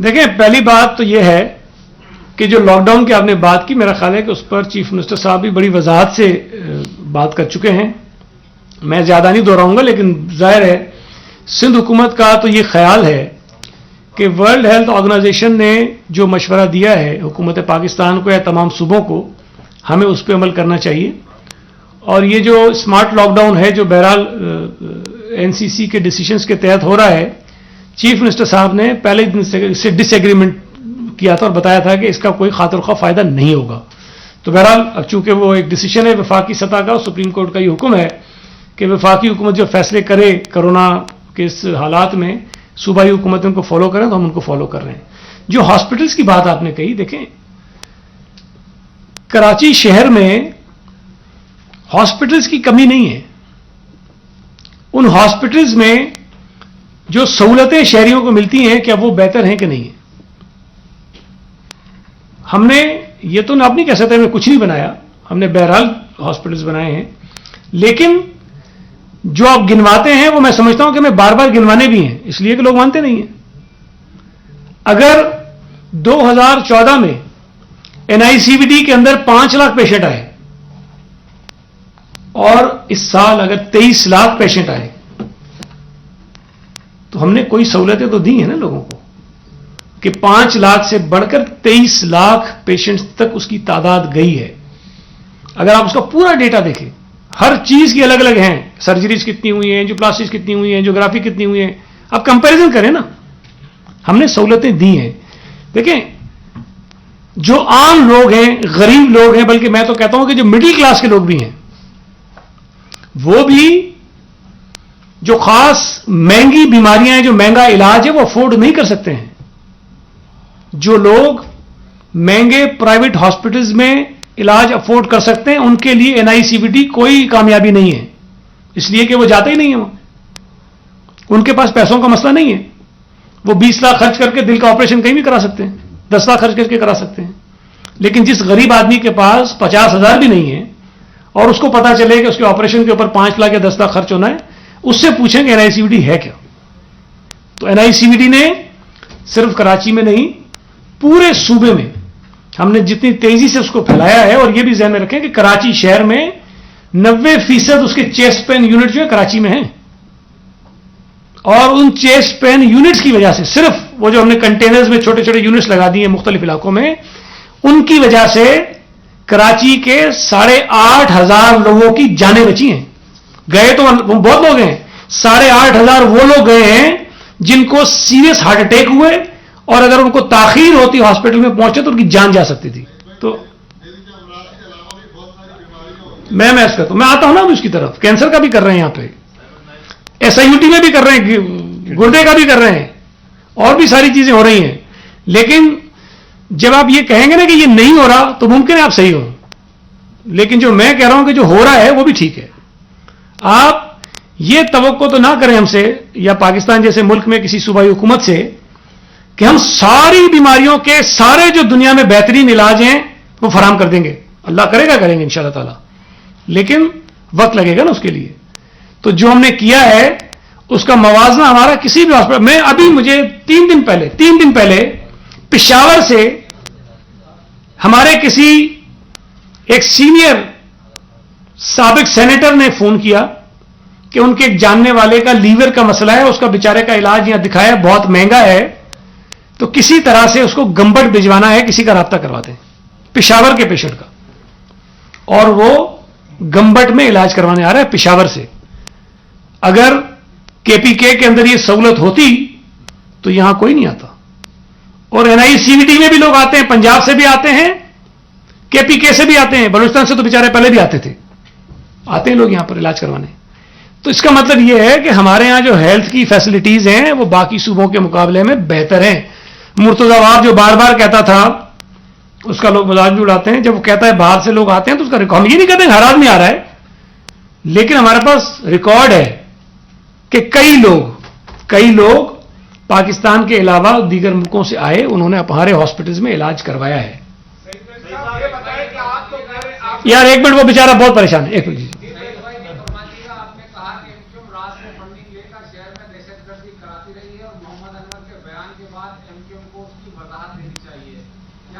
دیکھیں پہلی بات تو یہ ہے کہ جو لاک ڈاؤن کی آپ نے بات کی، میرا خیال ہے کہ اس پر چیف منسٹر صاحب بھی بڑی وضاحت سے بات کر چکے ہیں، میں زیادہ نہیں دہراؤں گا، لیکن ظاہر ہے سندھ حکومت کا تو یہ خیال ہے کہ ورلڈ ہیلتھ آرگنائزیشن نے جو مشورہ دیا ہے حکومت پاکستان کو یا تمام صوبوں کو، ہمیں اس پہ عمل کرنا چاہیے. اور یہ جو اسمارٹ لاک ڈاؤن ہے جو بہرحال این سی سی کے ڈیسیشنز کے تحت ہو رہا ہے، چیف منسٹر صاحب نے پہلے دن سے ڈس ایگریمنٹ کیا تھا اور بتایا تھا کہ اس کا کوئی خاطر خواہ فائدہ نہیں ہوگا. تو بہرحال اب چونکہ وہ ایک ڈیسیشن ہے وفاقی سطح کا، سپریم کورٹ کا یہ حکم ہے کہ وفاقی حکومت جو فیصلے کرے کرونا کے اس حالات میں، صوبائی حکومتیں ان کو فالو کریں، تو ہم ان کو فالو کر رہے ہیں. جو ہاسپٹلس کی بات آپ نے کہی، دیکھیں کراچی شہر میں ہاسپٹلس کی کمی نہیں ہے. ان ہاسپٹلس میں جو سہولتیں شہریوں کو ملتی ہیں کیا وہ بہتر ہیں کہ نہیں ہیں؟ ہم نے یہ تو آپ نہیں کہہ سکتے ہمیں کچھ نہیں بنایا، ہم نے بہرحال ہاسپٹلس بنائے ہیں، لیکن جو آپ گنواتے ہیں وہ میں سمجھتا ہوں کہ ہمیں بار بار گنوانے بھی ہیں، اس لیے کہ لوگ مانتے نہیں ہیں. اگر 2014 میں این آئی سی وی ڈی کے اندر 5 لاکھ پیشنٹ آئے اور اس سال اگر 23 لاکھ پیشنٹ آئے تو ہم نے کوئی سہولتیں تو دی ہیں نا لوگوں کو، کہ 5 لاکھ سے بڑھ کر 23 لاکھ پیشنٹس تک اس کی تعداد گئی ہے. اگر آپ اس کا پورا ڈیٹا دیکھیں، ہر چیز کی الگ الگ ہیں، سرجریز کتنی ہوئی ہیں، جو پلاسٹکس کتنی ہوئی ہیں، جیوگرافی کتنی ہوئی ہیں، آپ کمپیریزن کریں نا. ہم نے سہولتیں دی ہیں. دیکھیں جو عام لوگ ہیں، غریب لوگ ہیں، بلکہ میں تو کہتا ہوں کہ جو مڈل کلاس کے لوگ بھی ہیں، وہ بھی جو خاص مہنگی بیماریاں ہیں، جو مہنگا علاج ہے، وہ افورڈ نہیں کر سکتے ہیں. جو لوگ مہنگے پرائیویٹ ہاسپٹلز میں علاج افورڈ کر سکتے ہیں، ان کے لیے این آئی سی وی ڈی کوئی کامیابی نہیں ہے، اس لیے کہ وہ جاتے ہی نہیں ہیں وہاں، ان کے پاس پیسوں کا مسئلہ نہیں ہے. وہ 20 لاکھ خرچ کر کے دل کا آپریشن کہیں بھی کرا سکتے ہیں، 10 لاکھ خرچ کر کے کرا سکتے ہیں. لیکن جس غریب آدمی کے پاس 50,000 بھی نہیں ہے اور اس کو پتا چلے کہ اس کے آپریشن کے اوپر 5 لاکھ یا 10 لاکھ خرچ ہونا ہے، اس سے پوچھیں کہ این آئی سی وی ڈی ہے کیا. تو این آئی سی وی ڈی نے صرف کراچی میں نہیں، پورے صوبے میں ہم نے جتنی تیزی سے اس کو پھیلایا ہے. اور یہ بھی ذہن میں رکھیں کہ کراچی شہر میں 90% اس کے چیسٹ پین یونٹ جو ہے کراچی میں ہیں، اور ان چیسٹ پین یونٹس کی وجہ سے، صرف وہ جو ہم نے کنٹینرز میں چھوٹے چھوٹے یونٹس لگا دیے ہیں مختلف علاقوں میں، ان کی وجہ سے کراچی کے 8,500 لوگوں کی جانیں بچی ہیں. گئے تو بہت لوگ ہیں، 8,500 وہ لوگ گئے ہیں جن کو سیریس ہارٹ اٹیک ہوئے، اور اگر ان کو تاخیر ہوتی ہاسپٹل میں پہنچے تو ان کی جان جا سکتی تھی. تو میں اس کا تو میں آتا ہوں نا اس کی طرف، کینسر کا بھی کر رہے ہیں یہاں پہ، ایس آئی یو ٹی میں بھی کر رہے ہیں، گردے کا بھی کر رہے ہیں، اور بھی ساری چیزیں ہو رہی ہیں. لیکن جب آپ یہ کہیں گے نا کہ یہ نہیں ہو رہا تو ممکن ہے آپ صحیح ہو، لیکن جو میں کہہ رہا ہوں کہ جو ہو رہا ہے وہ بھی ٹھیک ہے. آپ یہ توقع تو نہ کریں ہم سے یا پاکستان جیسے ملک میں کسی صوبائی حکومت سے کہ ہم ساری بیماریوں کے سارے جو دنیا میں بہترین علاج ہیں وہ فراہم کر دیں گے. اللہ کرے گا کریں گے انشاءاللہ تعالی، لیکن وقت لگے گا نا اس کے لیے. تو جو ہم نے کیا ہے اس کا موازنہ ہمارا کسی بھی ہاسپٹل میں، ابھی مجھے 3 دن پہلے پشاور سے ہمارے کسی ایک سینئر سابق سینیٹر نے فون کیا کہ ان کے ایک جاننے والے کا لیور کا مسئلہ ہے، اس کا بیچارے کا علاج یہاں دکھایا بہت مہنگا ہے، تو کسی طرح سے اس کو گمبٹ بھجوانا ہے، کسی کا رابطہ کرواتے ہیں پشاور کے پیشنٹ کا، اور وہ گمبٹ میں علاج کروانے آ رہا ہے پشاور سے. اگر کے پی کے اندر یہ سہولت ہوتی تو یہاں کوئی نہیں آتا. اور این آئی سی وی ڈی میں بھی لوگ آتے ہیں، پنجاب سے بھی آتے ہیں، کے پی کے سے بھی آتے ہیں، بلوچستان سے تو بیچارے پہلے بھی آتے تھے، آتے ہیں لوگ یہاں پر علاج کروانے. تو اس کا مطلب یہ ہے کہ ہمارے ہاں جو ہیلتھ کی فیسلٹیز ہیں وہ باقی صوبوں کے مقابلے میں بہتر ہیں. مرتضی واب جو بار بار کہتا تھا، اس کا لوگ مذاق بھی اڑاتے ہیں، جب وہ کہتا ہے باہر سے لوگ آتے ہیں تو اس کا ریکارڈ، ہم یہ نہیں کہتے ہر آدمی آ رہا ہے، لیکن ہمارے پاس ریکارڈ ہے کہ کئی لوگ پاکستان کے علاوہ دیگر ملکوں سے آئے، انہوں نے ہمارے ہاسپٹلز میں علاج کروایا ہے. یار ایک منٹ، وہ بیچارہ بہت پریشان ہے، ایک منٹ. آپ نے کہا کہ ایم رات سے فنڈنگ لے کر شہر میں دہشت گردی کراتی رہی ہے، اور محمد انور کے بیان کے بعد ایم کو